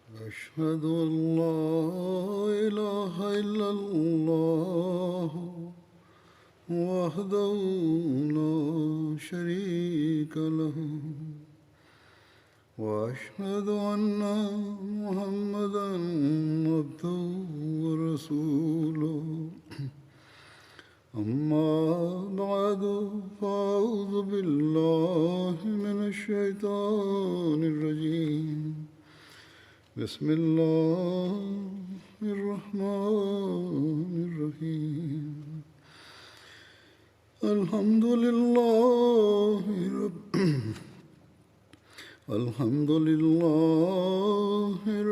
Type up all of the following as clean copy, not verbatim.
أشهد أن لا إله إلا الله وحده لا شريك له وأشهد أن محمدا عبده ورسوله أما بعد فأعوذ بالله من الشيطان الرجيم بسم الله الرحمن الرحيم الحمد لله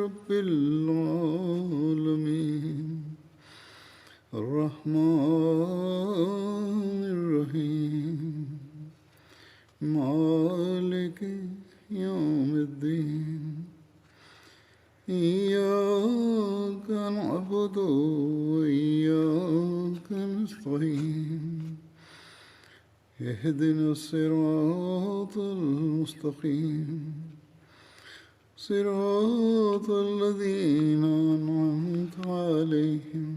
رب العالمين الرحمن الرحيم مالك يوم الدين إياك نعبد وإياك نستعين اهدنا الصراط المستقيم صراط الذين أنعمت عليهم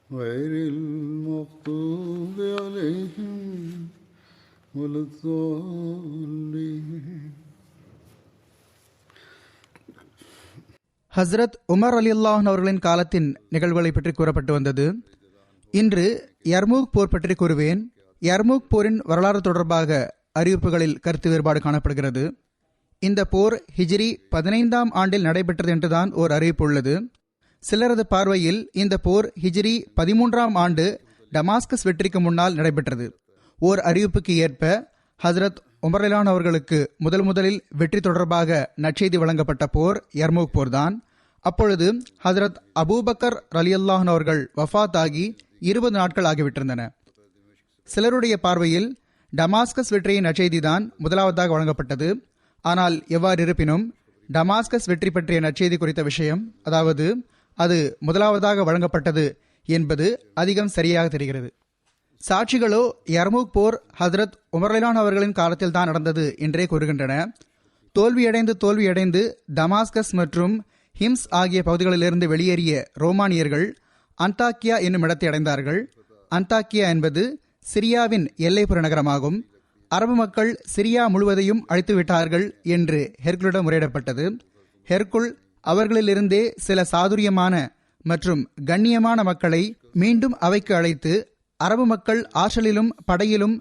غير المغضوب عليهم ولا الضالين. Hazrat Umar ரலியல்லாஹு அவர்களின் காலத்தின் நிகழ்வுகளை பற்றி கூறப்பட்டு வந்தது. இன்று யர்மூக் போர் பற்றி கூறுவேன். யர்மூக் போரின் வரலாறு தொடர்பாக அறிவிப்புகளில் கருத்து வேறுபாடு காணப்படுகிறது. இந்த போர் ஹிஜ்ரி 15ஆம் ஆண்டில் நடைபெற்றது என்றுதான் ஓர் அறிவிப்பு உள்ளது. சிலரது பார்வையில் இந்த போர் ஹிஜ்ரி 13ஆம் ஆண்டு டமாஸ்கஸ் வெற்றிக்கு முன்னால் நடைபெற்றது. ஓர் அறிவிப்புக்கு ஏற்ப ஹஸ்ரத் உமர் ரலியல்லாஹு அவர்களுக்கு முதலில் வெற்றி தொடர்பாக நற்செய்தி வழங்கப்பட்ட போர் யர்மூக் போர்தான். அப்பொழுது ஹஸ்ரத் அபூபக்கர் ரலியல்லாஹு அவர்கள் வஃபாத் ஆகி 20 நாட்கள் ஆகிவிட்டிருந்தன. சிலருடைய பார்வையில் டமாஸ்கஸ் வெற்றியின் நற்செய்திதான் முதலாவதாக வழங்கப்பட்டது. ஆனால் எவ்வாறு இருப்பினும் டமாஸ்கஸ் வெற்றி பற்றிய நற்செய்தி குறித்த விஷயம், அதாவது அது முதலாவதாக வழங்கப்பட்டது என்பது அதிகம் சரியாக தெரிகிறது. சாட்சிகளோ யர்மூக் போர் ஹஸ்ரத் உமர் ரலியல்லாஹு அவர்களின் காலத்தில் தான் நடந்தது என்றே கூறுகின்றன. தோல்வியடைந்து டமாஸ்கஸ் மற்றும் ஹிம்ஸ் ஆகிய பகுதிகளிலிருந்து வெளியேறிய ரோமானியர்கள் அந்தாக்கியா என்னும் இடத்தை அடைந்தார்கள். அந்தாக்கியா என்பது சிரியாவின் எல்லைப்புற நகரமாகும். அரபு மக்கள் சிரியா முழுவதையும் அழித்துவிட்டார்கள் என்று ஹெர்குலிடம் முறையிடப்பட்டது. ஹெர்குல் அவர்களிலிருந்தே சில சாதுரியமான மற்றும் கண்ணியமான மக்களை மீண்டும் அவைக்கு அழைத்து, அரபு மக்கள் ஆற்றலிலும் படையிலும்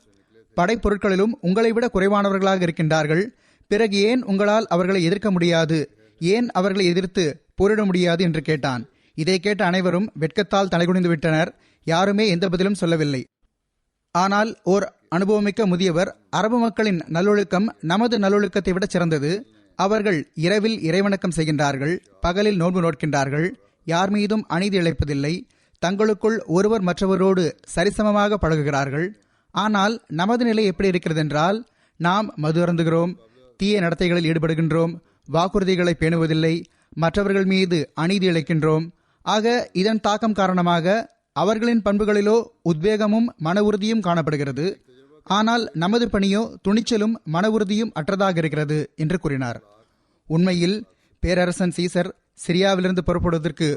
படைப்பொருட்களிலும் உங்களை விட குறைவானவர்களாக இருக்கின்றார்கள். பிறகு ஏன் உங்களால் அவர்களை எதிர்க்க முடியாது, ஏன் அவர்களை எதிர்த்து போரிட முடியாது என்று கேட்டான். இதை கேட்ட அனைவரும் வெட்கத்தால் தலைகுனிந்து விட்டனர். யாருமே எந்த பதிலும் சொல்லவில்லை. ஆனால் ஓர் அனுபவமிக்க முதியவர், அரபு மக்களின் நல்லொழுக்கம் நமது நல்லொழுக்கத்தை விட சிறந்தது. அவர்கள் இரவில் இறைவணக்கம் செய்கின்றார்கள், பகலில் நோன்பு நோட்கின்றார்கள், யார் மீதும் அநீதி இழைப்பதில்லை, தங்களுக்குள் ஒருவர் மற்றவரோடு சரிசமமாக பழகுகிறார்கள். ஆனால் நமது நிலை எப்படி இருக்கிறது என்றால், நாம் மது அருந்துகிறோம், தீய நடத்தைகளில் ஈடுபடுகின்றோம், வாக்குறுதிகளை பேணுவதில்லை, மற்றவர்கள் மீது அநீதி இழைக்கின்றோம். ஆக இதன் தாக்கம் காரணமாக அவர்களின் பண்புகளிலோ உத்வேகமும் மன உறுதியும் காணப்படுகிறது. ஆனால் நமது பணியோ துணிச்சலும் மன உறுதியும் அற்றதாக இருக்கிறது என்று கூறினார். உண்மையில் பேரரசன் சீசர் சிரியாவிலிருந்து புறப்படுவதற்கு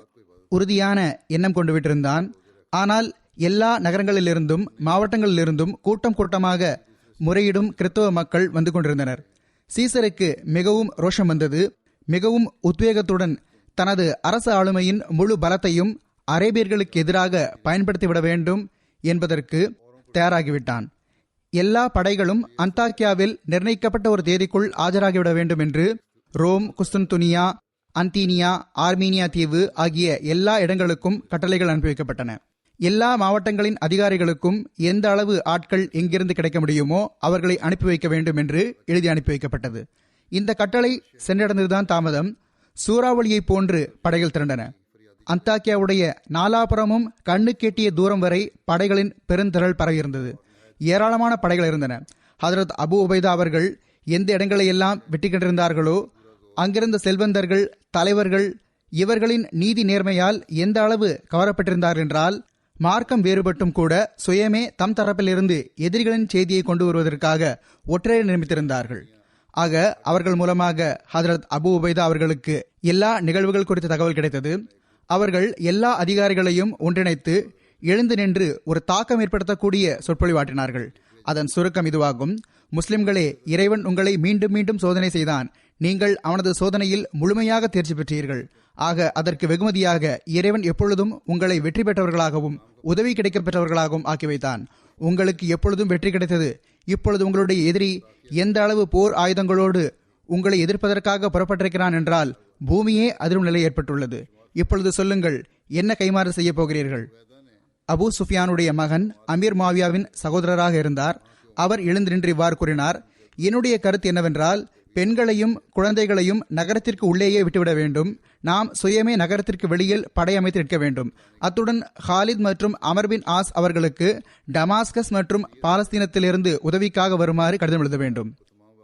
உறுதியான எண்ணம் கொண்டு விட்டிருந்தான். ஆனால் எல்லா நகரங்களிலிருந்தும் மாவட்டங்களிலிருந்தும் கூட்டமாக முறையிடும் கிறிஸ்தவ மக்கள் வந்து கொண்டிருந்தனர். சீசருக்கு மிகவும் ரோஷம் வந்தது. மிகவும் உத்வேகத்துடன் தனது அரச ஆளுமையின் முழு பலத்தையும் அரேபியர்களுக்கு எதிராக பயன்படுத்திவிட வேண்டும் என்பதற்கு தயாராகிவிட்டான். எல்லா படைகளும் அந்தாக்கியாவில் நிர்ணயிக்கப்பட்ட ஒரு தேதிக்குள் ஆஜராகிவிட வேண்டும் என்று ரோம், குஸ்துன்துனியா, அந்தீனியா, ஆர்மீனியா தீவு ஆகிய எல்லா இடங்களுக்கும் கட்டளைகள் அனுப்பி வைக்கப்பட்டன. எல்லா மாவட்டங்களின் அதிகாரிகளுக்கும் எந்த அளவு ஆட்கள் எங்கிருந்து கிடைக்க முடியுமோ அவர்களை அனுப்பி வைக்க வேண்டும் என்று எழுதி அனுப்பி வைக்கப்பட்டது. இந்த கட்டளை சென்றடைந்ததுதான் தாமதம். சூறாவளியை போன்று படைகள் திரண்டன. அந்தாக்கியாவுடைய நாலாபுரமும் கண்ணு கேட்டிய தூரம் வரை படைகளின் பெருந்திரள் பரவியிருந்தது. ஏராளமான படைகள் இருந்தன. ஹதரத் அபு உபைதா அவர்கள் எந்த இடங்களையெல்லாம் வெற்றி கண்டிருந்தார்களோ அங்கிருந்த செல்வந்தர்கள், தலைவர்கள் இவர்களின் நீதி நேர்மையால் எந்த அளவு கவரப்பட்டிருந்தார்கள் என்றால், மார்க்கம் வேறுபட்டும் கூட சுயமே தம் தரப்பிலிருந்து எதிரிகளின் செய்தியை கொண்டு வருவதற்காக ஒற்றையை நியமித்திருந்தார்கள். ஆக அவர்கள் மூலமாக ஹதரத் அபு உபைதா அவர்களுக்கு எல்லா நிகழ்வுகள் குறித்த தகவல் கிடைத்தது. அவர்கள் எல்லா அதிகாரிகளையும் ஒன்றிணைத்து எழுந்து நின்று ஒரு தாக்கம் ஏற்படுத்தக்கூடிய சொற்பொழிவாற்றினார்கள். அதன் சுருக்கம் இதுவாகும்: முஸ்லிம்களே, இறைவன் உங்களை மீண்டும் மீண்டும் சோதனை செய்தான். நீங்கள் அவனது சோதனையில் முழுமையாக தேர்ச்சி பெற்றீர்கள். ஆக அதற்கு வெகுமதியாக இறைவன் எப்பொழுதும் உங்களை வெற்றி பெற்றவர்களாகவும் உதவி கிடைக்கப் பெற்றவர்களாகவும் ஆக்கி வைத்தான். உங்களுக்கு எப்பொழுதும் வெற்றி கிடைத்தது. இப்பொழுது உங்களுடைய எதிரி எந்த அளவு போர் ஆயுதங்களோடு உங்களை எதிர்ப்பதற்காக புறப்பட்டிருக்கிறான் என்றால் பூமியே அதிரும் நிலை ஏற்பட்டுள்ளது. இப்பொழுது சொல்லுங்கள், என்ன கைமாறு செய்ய போகிறீர்கள்? அபு சுஃபியானுடைய மகன் அமீர் மாவியாவின் சகோதரராக இருந்தார். அவர் எழுந்து நின்று இவ்வாறு கூறினார்: என்னுடைய கருத்து என்னவென்றால், பெண்களையும் குழந்தைகளையும் நகரத்திற்கு உள்ளேயே விட்டுவிட வேண்டும். நாம் சுயமே நகரத்திற்கு வெளியில் படையமைத்து நிற்க வேண்டும். அத்துடன் ஹாலித் மற்றும் அமர் பின் ஆஸ் அவர்களுக்கு டமாஸ்கஸ் மற்றும் பாலஸ்தீனத்திலிருந்து உதவிக்காக வருமாறு கடிதம் எழுத வேண்டும்.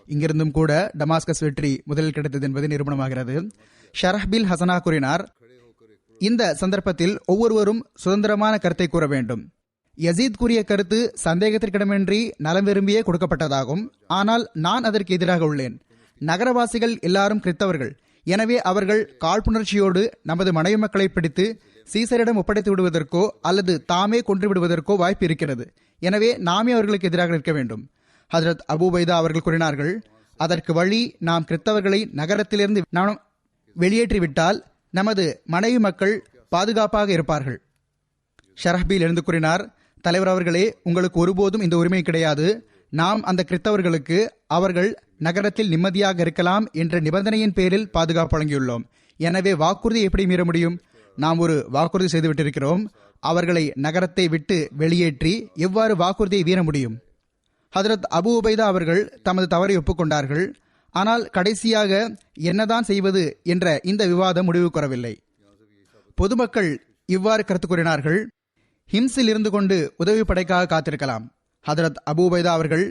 இங்கிருந்தும் கூட டமாஸ்கஸ் வெற்றி முதலில் கிடைத்தது என்பது நிரூபணமாகிறது. ஷரஹ்பில் ஹசனா கூறினார்: இந்த சந்தர்ப்பத்தில் ஒவ்வொருவரும் சுதந்திரமான கருத்தை கூற வேண்டும். யசீத் கூறிய கருத்து சந்தேகத்திற்கிடமின்றி நலம் விரும்பியே கொடுக்கப்பட்டதாகும். ஆனால் நான் அதற்கு எதிராக உள்ளேன். நகரவாசிகள் எல்லாரும் கிறித்தவர்கள். எனவே அவர்கள் காழ்ப்புணர்ச்சியோடு நமது மனைவி மக்களை பிடித்து சீசரிடம் ஒப்படைத்து விடுவதற்கோ அல்லது தாமே கொன்று விடுவதற்கோ வாய்ப்பு இருக்கிறது. எனவே நாமே அவர்களுக்கு எதிராக நிற்க வேண்டும். ஹஜ்ரத் அபு உபைதா அவர்கள் கூறினார்கள்: அதற்கு வழி, நாம் கிறித்தவர்களை நகரத்திலிருந்து நாம் வெளியேற்றிவிட்டால் நமது மனைவி மக்கள் பாதுகாப்பாக இருப்பார்கள். ஷரஹ்பீல் எழுந்து கூறினார்: தலைவர் அவர்களே, உங்களுக்கு ஒருபோதும் இந்த உரிமை கிடையாது. நாம் அந்த கிறித்தவர்களுக்கு அவர்கள் நகரத்தில் நிம்மதியாக இருக்கலாம் என்ற நிபந்தனையின் பேரில் பாதுகாப்பு வழங்கியுள்ளோம். எனவே வாக்குறுதியை எப்படி மீற முடியும்? நாம் ஒரு வாக்குறுதி செய்துவிட்டிருக்கிறோம். அவர்களை நகரத்தை விட்டு வெளியேற்றி எவ்வாறு வாக்குறுதியை மீற முடியும்? ஹஜ்ரத் அபு உபைதா அவர்கள் தமது தவறை ஒப்புக்கொண்டார்கள். ஆனால் கடைசியாக என்னதான் செய்வது என்ற இந்த விவாதம் முடிவு கூறவில்லை. பொதுமக்கள் இவ்வாறு கருத்து கூறினார்கள்: ஹிம்ஸில் இருந்து கொண்டு உதவி படைக்காக காத்திருக்கலாம். ஹஜ்ரத் அபு உபைதா அவர்கள்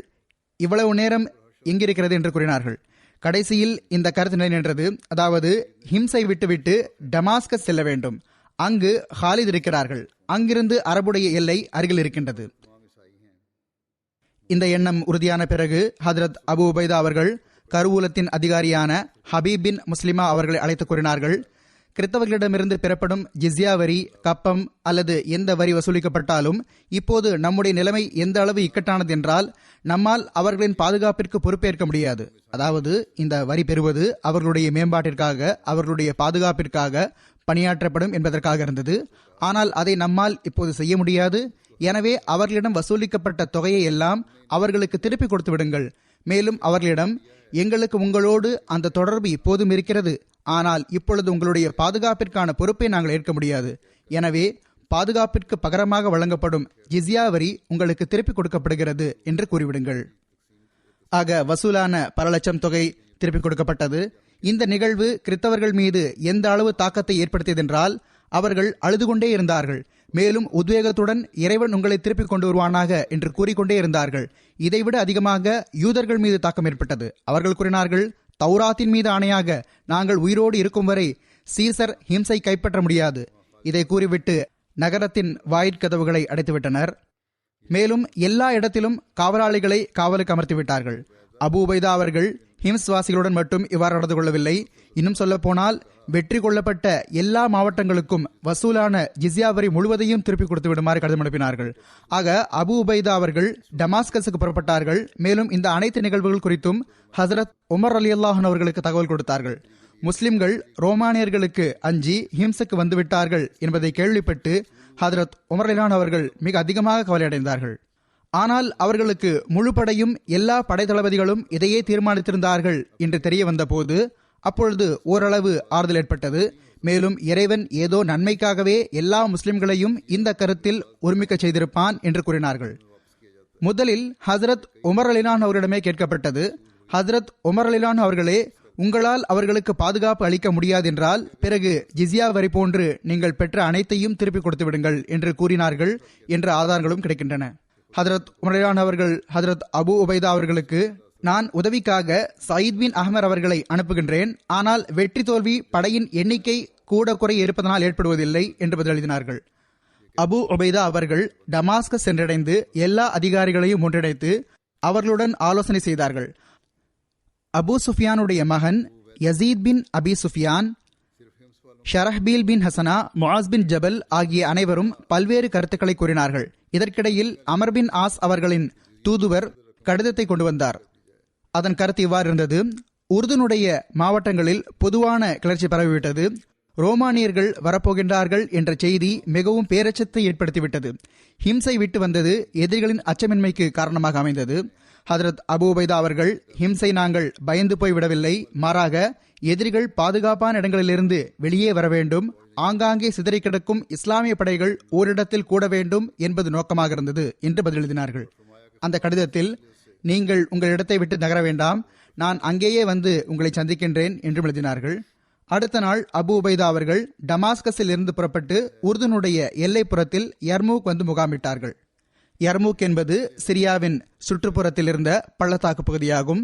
இவ்வளவு நேரம் எங்கிருக்கிறது என்று கூறினார்கள். கடைசியில் இந்த கருத்து நிலை நின்றது. அதாவது, ஹிம்ஸை விட்டுவிட்டு டமாஸ்கஸ் செல்ல வேண்டும். அங்கு ஹாலித் இருக்கிறார்கள். அங்கிருந்து அரபுடைய எல்லை அருகில் இருக்கின்றது. இந்த எண்ணம் உறுதியான பிறகு ஹஜ்ரத் அபு உபைதா அவர்கள் கருவூலத்தின் அதிகாரியான ஹபீப் பின் முஸ்லிமா அவர்களை அழைத்து கூறினார்கள்: கிறித்தவர்களிடமிருந்து பெறப்படும் ஜிஸ்யா வரி, கப்பம் அல்லது எந்த வரி வசூலிக்கப்பட்டாலும் இப்போது நம்முடைய நிலைமை எந்த அளவு இக்கட்டானது என்றால் நம்மால் அவர்களின் பாதுகாப்பிற்கு பொறுப்பேற்க முடியாது. அதாவது, இந்த வரி பெறுவது அவர்களுடைய மேம்பாட்டிற்காக, அவர்களுடைய பாதுகாப்பிற்காக பணியாற்றப்படும் என்பதற்காக இருந்தது. ஆனால் அதை நம்மால் இப்போது செய்ய முடியாது. எனவே அவர்களிடம் வசூலிக்கப்பட்ட தொகையை எல்லாம் அவர்களுக்கு திருப்பி கொடுத்து விடுங்கள். மேலும் அவர்களிடம், எங்களுக்கு உங்களோடு அந்த தொடர்பு இப்போதும் இருக்கிறது. ஆனால் இப்பொழுது உங்களுடைய பாதுகாப்பிற்கான பொறுப்பை நாங்கள் ஏற்க முடியாது. எனவே பாதுகாப்பிற்கு பகரமாக வழங்கப்படும் ஜிஸ்யா வரி உங்களுக்கு திருப்பி கொடுக்கப்படுகிறது என்று கூறிவிடுங்கள். ஆக வசூலான பல லட்சம் தொகை திருப்பி கொடுக்கப்பட்டது. இந்த நிகழ்வு கிறித்தவர்கள் மீது எந்த அளவு தாக்கத்தை ஏற்படுத்தியதென்றால் அவர்கள் அழுது கொண்டே இருந்தார்கள். மேலும் உத்வேகத்துடன் இறைவன் உங்களை திருப்பிக் கொண்டு வருவானாக என்று கூறிக்கொண்டே இருந்தார்கள். இதைவிட அதிகமாக யூதர்கள் மீது தாக்கம் ஏற்பட்டது. அவர்கள் கூறினார்கள்: தௌராத்தின் மீது ஆணையாக நாங்கள் உயிரோடு இருக்கும் வரை சீசர் ஹிம்ஸை கைப்பற்ற முடியாது. இதை கூறிவிட்டு நகரத்தின் வாயிற்கதவுகளை அடைத்துவிட்டனர். மேலும் எல்லா இடத்திலும் காவலாளிகளை காவலுக்கு அமர்த்திவிட்டார்கள். அபு உபைதா அவர்கள் ஹிம்ஸ் வாசிகளுடன் மட்டும் இவ்வாறு நடந்து கொள்ளவில்லை. இன்னும் சொல்ல போனால், வெற்றி கொள்ளப்பட்ட எல்லா மாவட்டங்களுக்கும் வசூலான ஜிஸ்யா வரி முழுவதையும் திருப்பி கொடுத்து விடுமாறு கடிதம் அனுப்பினார்கள். ஆக அபு உபைதா அவர்கள் டமாஸ்கஸுக்கு புறப்பட்டார்கள். மேலும் இந்த அனைத்து நிகழ்வுகள் குறித்தும் ஹசரத் உமர் ரலியல்லாஹு அன்ஹு அவர்களுக்கு தகவல் கொடுத்தார்கள். முஸ்லிம்கள் ரோமானியர்களுக்கு அஞ்சி ஹிம்ஸுக்கு வந்துவிட்டார்கள் என்பதை கேள்விப்பட்டு ஹசரத் உமர் ரலியல்லாஹு அன்ஹு அவர்கள் மிக அதிகமாக கவலையடைந்தார்கள். ஆனால் அவர்களுக்கு முழு படையும் எல்லா படைத்தளபதிகளும் இதையே தீர்மானித்திருந்தார்கள் என்று தெரிய வந்த போது அப்பொழுது ஓரளவு ஆறுதல் ஏற்பட்டது. மேலும் இறைவன் ஏதோ நன்மைக்காகவே எல்லா முஸ்லிம்களையும் இந்த கருத்தில் ஒருமிக்க செய்திருப்பான் என்று கூறினார்கள். முதலில் ஹசரத் உமர் அலிலான் அவர்களிடமே கேட்கப்பட்டது: ஹசரத் உமர் அலிலான் அவர்களே, உங்களால் அவர்களுக்கு பாதுகாப்பு அளிக்க முடியாது என்றால் பிறகு ஜிஸ்யா வரி போன்று நீங்கள் பெற்ற அனைத்தையும் திருப்பி கொடுத்து விடுங்கள் என்று கூறினார்கள் என்ற ஆதாரங்களும் கிடைக்கின்றன. ஹசரத் உமர் அலிலான் அவர்கள் ஹசரத் அபு உபைதா அவர்களுக்கு, நான் உதவிக்காக சயீத் பின் அஹ்மர் அவர்களை அனுப்புகின்றேன். ஆனால் வெற்றி தோல்வி படையின் எண்ணிக்கை கூட குறைய இருப்பதனால் ஏற்படுவதில்லை என்று பதில் எழுதினார்கள். அபு உபைதா அவர்கள் டமாஸ்கஸ் சென்றடைந்து எல்லா அதிகாரிகளையும் ஒன்றிணைத்து அவர்களுடன் ஆலோசனை செய்தார்கள். அபு சுஃபியானுடைய மகன் யசீத் பின் அபி சுஃபியான், ஷரஹ்பீல் பின் ஹசனா, முஆஸ் பின் ஜபல் ஆகிய அனைவரும் பல்வேறு கருத்துக்களை கூறினார்கள். இதற்கிடையில் அமர் பின் ஆஸ் அவர்களின் தூதுவர் கடிதத்தை கொண்டு வந்தார். அதன் கருத்து இவ்வாறு இருந்தது: உருதுனுடைய மாவட்டங்களில் பொதுவான கிளர்ச்சி பரவிவிட்டது. ரோமானியர்கள் வரப்போகின்றார்கள் என்ற செய்தி மிகவும் பேரச்சத்தை ஏற்படுத்திவிட்டது. ஹிம்சை விட்டு வந்தது எதிரிகளின் அச்சமின்மைக்கு காரணமாக அமைந்தது. ஹதரத் அபூ உபைதா அவர்கள், ஹிம்சை நாங்கள் பயந்து போய் விடவில்லை, மாறாக எதிரிகள் பாதுகாப்பான இடங்களிலிருந்து வெளியே வர வேண்டும், ஆங்காங்கே சிதறி கிடக்கும் இஸ்லாமிய படைகள் ஓரிடத்தில் கூட வேண்டும் என்பது நோக்கமாக இருந்தது என்று பதில் எழுதினார்கள். அந்த கடிதத்தில், நீங்கள் உங்கள் இடத்தை விட்டு நகர வேண்டாம், நான் அங்கேயே வந்து உங்களை சந்திக்கின்றேன் என்றும் எழுதினார்கள். அடுத்த நாள் அபு உபைதா அவர்கள் டமாஸ்கஸில் இருந்து புறப்பட்டு உருதுனுடைய எல்லைப்புறத்தில் யர்மூக் வந்து முகாமிட்டார்கள். யர்மூக் என்பது சிரியாவின் சுற்றுப்புறத்தில் இருந்த பள்ளத்தாக்கு பகுதியாகும்.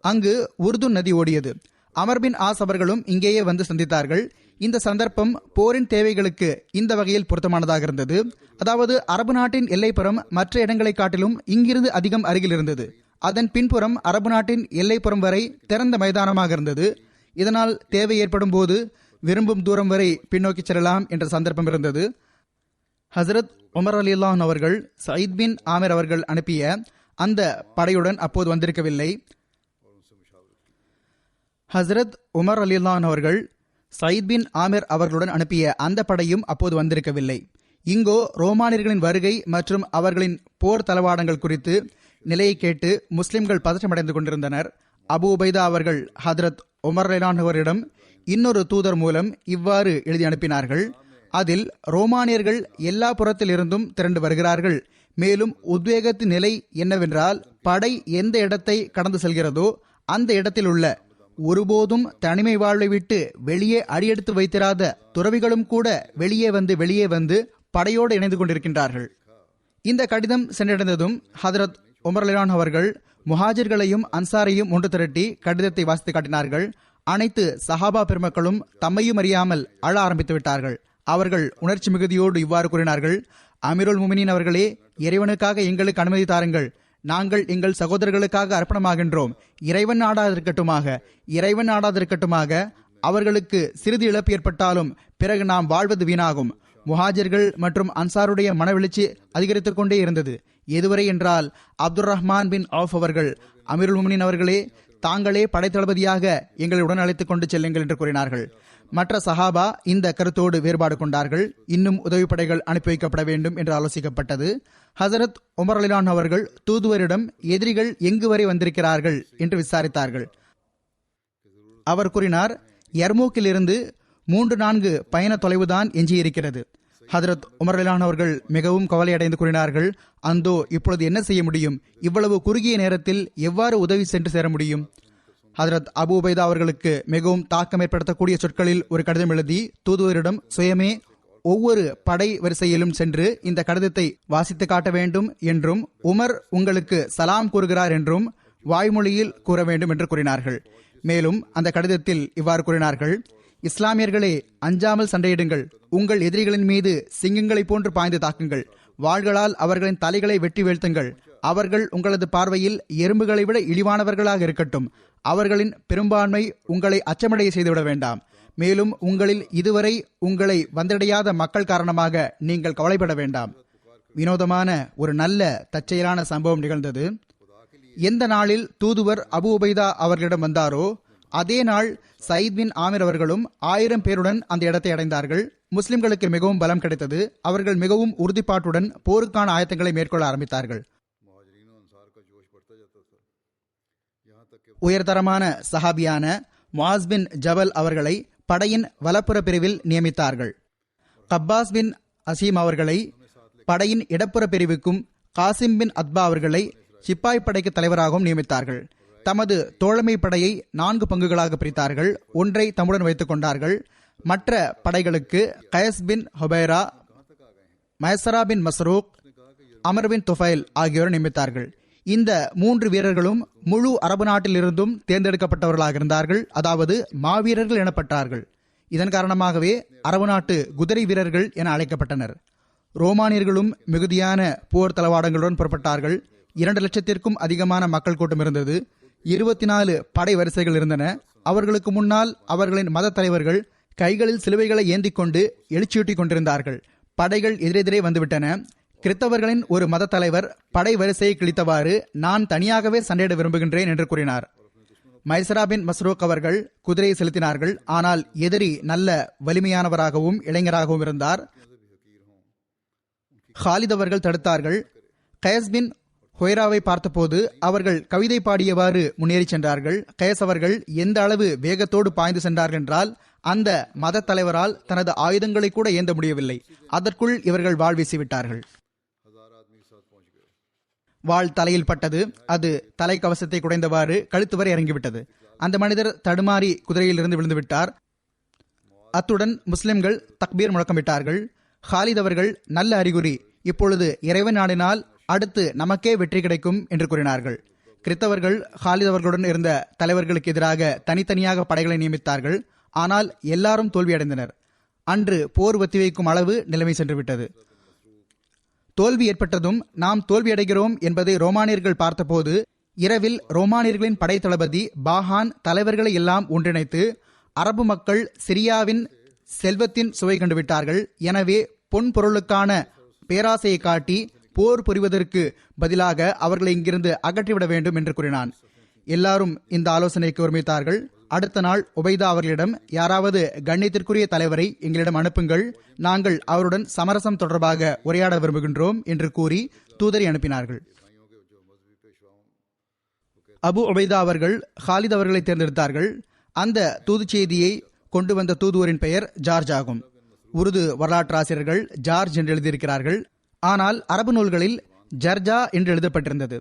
அங்கு உருது நதி ஓடியது. அமர் பின் ஆஸ் அவர்களும் இங்கேயே வந்து சந்தித்தார்கள். இந்த சந்தர்ப்பம் போரின் தேவைகளுக்கு இந்த வகையில் பொருத்தமானதாக இருந்தது. அதாவது அரபு நாட்டின் எல்லைப்புறம் மற்ற இடங்களை காட்டிலும் இங்கிருந்து அதிகம் அருகில் இருந்தது. அதன் பின்புறம் அரபு நாட்டின் எல்லைப்புறம் வரை திறந்த மைதானமாக இருந்தது. இதனால் தேவை ஏற்படும் போது விரும்பும் தூரம் வரை பின்னோக்கி செல்லலாம் என்ற சந்தர்ப்பம் இருந்தது. ஹசரத் உமர் ரலியல்லாஹு அவர்கள் சயீத் பின் ஆமிர் அவர்கள் அனுப்பிய அந்த படையுடன் அப்போது வந்திருக்கவில்லை. ஹசரத் உமர் ரலியல்லாஹு அவர்கள் சயீத் பின் ஆமிர் அவர்களுடன் அனுப்பிய அந்த படையும் அப்போது வந்திருக்கவில்லை. இங்கோ ரோமானியர்களின் வருகை மற்றும் அவர்களின் போர் தளவாடங்கள் குறித்து நிலையை கேட்டு முஸ்லிம்கள் பதற்றமடைந்து கொண்டிருந்தனர். அபு உபைதா அவர்கள் ஹதரத் உமர் ரலியல்லாஹு அவரிடம் இன்னொரு தூதர் மூலம் இவ்வாறு எழுதி அனுப்பினார்கள்: அதில் ரோமானியர்கள் எல்லா புறத்தில் இருந்தும் திரண்டு வருகிறார்கள். மேலும் உத்வேகத்தின் நிலை என்னவென்றால், படை எந்த இடத்தை கடந்து செல்கிறதோ அந்த இடத்தில் உள்ள ஒருபோதும் தனிமை வாழ்வை விட்டு வெளியே அடியெடுத்து வைத்திராத துறவிகளும் கூட வெளியே வந்து படையோடு இணைந்து கொண்டிருக்கின்றார்கள். இந்த கடிதம் சென்றடைந்ததும் ஹதரத் உமர் ரலியல்லாஹு அவர்கள் முஹாஜிர்களையும் அன்சாரையும் ஒன்று திரட்டி கடிதத்தை வாசித்து காட்டினார்கள். அனைத்து சஹாபா பெருமக்களும் தம்மையும் அறியாமல் அழ ஆரம்பித்து விட்டார்கள். அவர்கள் உணர்ச்சி மிகுதியோடு இவ்வாறு கூறினார்கள்: அமீருல் முமினீன் அவர்களே, இறைவனுக்காக எங்களுக்கு அனுமதி தாருங்கள். நாங்கள் எங்கள் சகோதரர்களுக்காக அர்ப்பணமாகின்றோம். இறைவன் நாடாதிருக்கட்டுமாக அவர்களுக்கு சிறிது இழப்பு ஏற்பட்டாலும் பிறகு நாம் வாழ்வது வீணாகும். முஹாஜிர்கள் மற்றும் அன்சாருடைய மனவெழுச்சி அதிகரித்துக் கொண்டே இருந்தது. எதுவரை என்றால், அப்துல் ரஹ்மான் பின் ஆஃப் அவர்கள், அமீருல் முமினீன் அவர்களே, தாங்களே படைத்தளபதியாக எங்களுடன் அழைத்துக் கொண்டு செல்லுங்கள் என்று கூறினார்கள். மற்ற சஹாபா இந்த கருத்தோடு வேறுபாடு கொண்டார்கள். இன்னும் உதவிப்படைகள் அனுப்பி வைக்கப்பட வேண்டும் என்று ஆலோசிக்கப்பட்டது. ஹசரத் உமர் ரலியல்லாஹு அவர்கள் தூதுவரிடம் எதிரிகள் எங்கு வரை வந்திருக்கிறார்கள் என்று விசாரித்தார்கள். அவர் கூறினார், யர்மூக்கில் இருந்து 3-4 பயண தொலைவுதான் எஞ்சியிருக்கிறது. ஹதரத் உமர் ரலியல்லாஹு அவர்கள் மிகவும் கவலையடைந்து கூறினார்கள்: அந்தோ இப்பொழுது என்ன செய்ய முடியும்? இவ்வளவு குறுகிய நேரத்தில் எவ்வாறு உதவி சென்று சேர முடியும்? ஹதரத் அபு உபைதா அவர்களுக்கு மிகவும் தாக்கம் ஏற்படுத்தக்கூடிய சொற்களில் ஒரு கடிதம் எழுதி தூதுவரிடம் சுயமே ஒவ்வொரு படை வரிசையிலும் சென்று இந்த கடிதத்தை வாசித்து காட்ட வேண்டும் என்றும், உமர் உங்களுக்கு சலாம் கூறுகிறார் என்றும் வாய்மொழியில் கூற வேண்டும் என்று கூறினார்கள். மேலும் அந்த கடிதத்தில் இவ்வாறு கூறினார்கள்: இஸ்லாமியர்களே, அஞ்சாமல் சண்டையிடுங்கள். உங்கள் எதிரிகளின் மீது சிங்கங்களை போன்று பாய்ந்து தாக்குங்கள். வாள்களால் அவர்களின் தலைகளை வெட்டி வீழ்த்துங்கள். அவர்கள் உங்களது பார்வையில் எறும்புகளை விட இழிவானவர்களாக இருக்கட்டும். அவர்களின் பெரும்பான்மை உங்களை அச்சமடைய செய்துவிட வேண்டாம். மேலும் உங்களில் இதுவரை உங்களை வந்தடையாத மக்கள் காரணமாக நீங்கள் கவலைப்பட வேண்டாம். வினோதமான ஒரு நல்ல தற்செயலான சம்பவம் நிகழ்ந்தது. எந்த நாளில் தூதுவர் அபு உபைதா அவர்களிடம் வந்தாரோ அதே நாள் சயீத் பின் ஆமிர் அவர்களும் 1000 பேருடன் அந்த இடத்தை அடைந்தார்கள். முஸ்லிம்களுக்கு மிகவும் பலம் கிடைத்தது. அவர்கள் மிகவும் உறுதிப்பாட்டுடன் போருக்கான ஆயத்தங்களை மேற்கொள்ள ஆரம்பித்தார்கள். உயர்தரமான சஹாபியான முஆஸ் பின் ஜபல் அவர்களை படையின் வலப்புற பிரிவில் நியமித்தார்கள். கப்பாஸ் பின் அசீம் அவர்களை படையின் இடப்புற பிரிவுக்கும், காசிம் பின் அத்பா அவர்களை சிப்பாய் படைக்கு தலைவராகவும் நியமித்தார்கள். தமது தோழமை படையை 4 பங்குகளாக பிரித்தார்கள். ஒன்றை தம்முடன் வைத்துக் கொண்டார்கள். மற்ற படைகளுக்கு கயஸ் பின் ஹுபைரா, மைசரா பின் மஸ்ரூக், அமர் பின் துஃபைல் ஆகியோரை நியமித்தார்கள். இந்த 3 வீரர்களும் முழு அரபு நாட்டிலிருந்தும் தேர்ந்தெடுக்கப்பட்டவர்களாக இருந்தார்கள். அதாவது மாவீரர்கள் எனப்பட்டார்கள். இதன் காரணமாகவே அரபு நாட்டு குதிரை வீரர்கள் என அழைக்கப்பட்டனர். ரோமானியர்களும் மிகுதியான போர் தளவாடங்களுடன் புறப்பட்டார்கள். 2 லட்சத்திற்கும் அதிகமான மக்கள் கூட்டம் இருந்தது. 24 படை வரிசைகள் இருந்தன. அவர்களுக்கு முன்னால் அவர்களின் மத தலைவர்கள் கைகளில் சிலுவைகளை ஏந்திக் கொண்டு எழுச்சியூட்டிக் கொண்டிருந்தார்கள். படைகள் எதிரெதிரே வந்துவிட்டன. கிறித்தவர்களின் ஒரு மத தலைவர் படை வரிசையை கிழித்தவாறு, நான் தனியாகவே சண்டையிட விரும்புகின்றேன் என்று கூறினார். மைசரா பின் மஸ்ரூக் அவர்கள் குதிரையை செலுத்தினார்கள். ஆனால் எதிரி நல்ல வலிமையானவராகவும் இளைஞராகவும் இருந்தார். ஹாலித் அவர்கள் தடுத்தார்கள். கயஸ் பின் ஹொய்ராவை பார்த்தபோது அவர்கள் கவிதை பாடியவாறு முன்னேறி சென்றார்கள். கயஸ் அவர்கள் எந்த அளவு வேகத்தோடு பாய்ந்து சென்றார்கள் என்றால், அந்த மத தலைவரால் தனது ஆயுதங்களை கூட ஏந்த முடியவில்லை. அதற்குள் இவர்கள் வாள் வீசிவிட்டார்கள். வாள் தலையில் பட்டது. அது தலைக்கவசத்தை குடைந்தவாறு கழுத்து வரை இறங்கிவிட்டது. அந்த மனிதர் தடுமாறி குதிரையில் இருந்து விழுந்து விட்டார். அத்துடன் முஸ்லிம்கள் தக்பீர் முழக்கமிட்டார்கள். ஹாலித் அவர்கள், நல்ல அறிகுறி, இப்பொழுது இறைவன் நாடினால் அடுத்து நமக்கே வெற்றி கிடைக்கும் என்று கூறினார்கள். கிறித்தவர்கள் ஹாலித் அவர்களுடன் இருந்த தலைவர்களுக்கு எதிராக தனித்தனியாக படைகளை நியமித்தார்கள். ஆனால் எல்லாரும் தோல்வியடைந்தனர். அன்று போர் ஒத்திவைக்கும் அளவு நிலைமை சென்றுவிட்டது. தோல்வி ஏற்பட்டதும் நாம் தோல்வியடைகிறோம் என்பதை ரோமானியர்கள் பார்த்தபோது, இரவில் ரோமானியர்களின் படை தளபதி பாஹான் தலைவர்களை எல்லாம் ஒன்றிணைத்து, அரபு மக்கள் சிரியாவின் செல்வத்தின் சுவை கண்டுவிட்டார்கள், எனவே பொன் பொருளுக்கான பேராசையை காட்டி போர் புரிவதற்கு பதிலாக அவர்களை இங்கிருந்து அகற்றிவிட வேண்டும் என்று கூறினான். எல்லாரும் இந்த ஆலோசனைக்கு ஒருமித்தார்கள். அடுத்த நாள் உபைதா அவர்களிடம், யாராவது கண்ணியத்திற்குரிய தலைவரை எங்களிடம் அனுப்புங்கள், நாங்கள் அவருடன் சமரசம் தொடர்பாக உரையாட விரும்புகின்றோம் என்று கூறி தூதரை அனுப்பினார்கள். அபு உபைதா அவர்கள் ஹாலித் அவர்களை தேர்ந்தெடுத்தார்கள். அந்த தூது செய்தியை கொண்டு வந்த தூதுவரின் பெயர் ஜார்ஜ் ஆகும். உருது வரலாற்றாசிரியர்கள் ஜார்ஜ் என்று எழுதியிருக்கிறார்கள். ஆனால் அரபு நூல்களில் ஜர்ஜா என்று எழுதப்பட்டிருந்தது.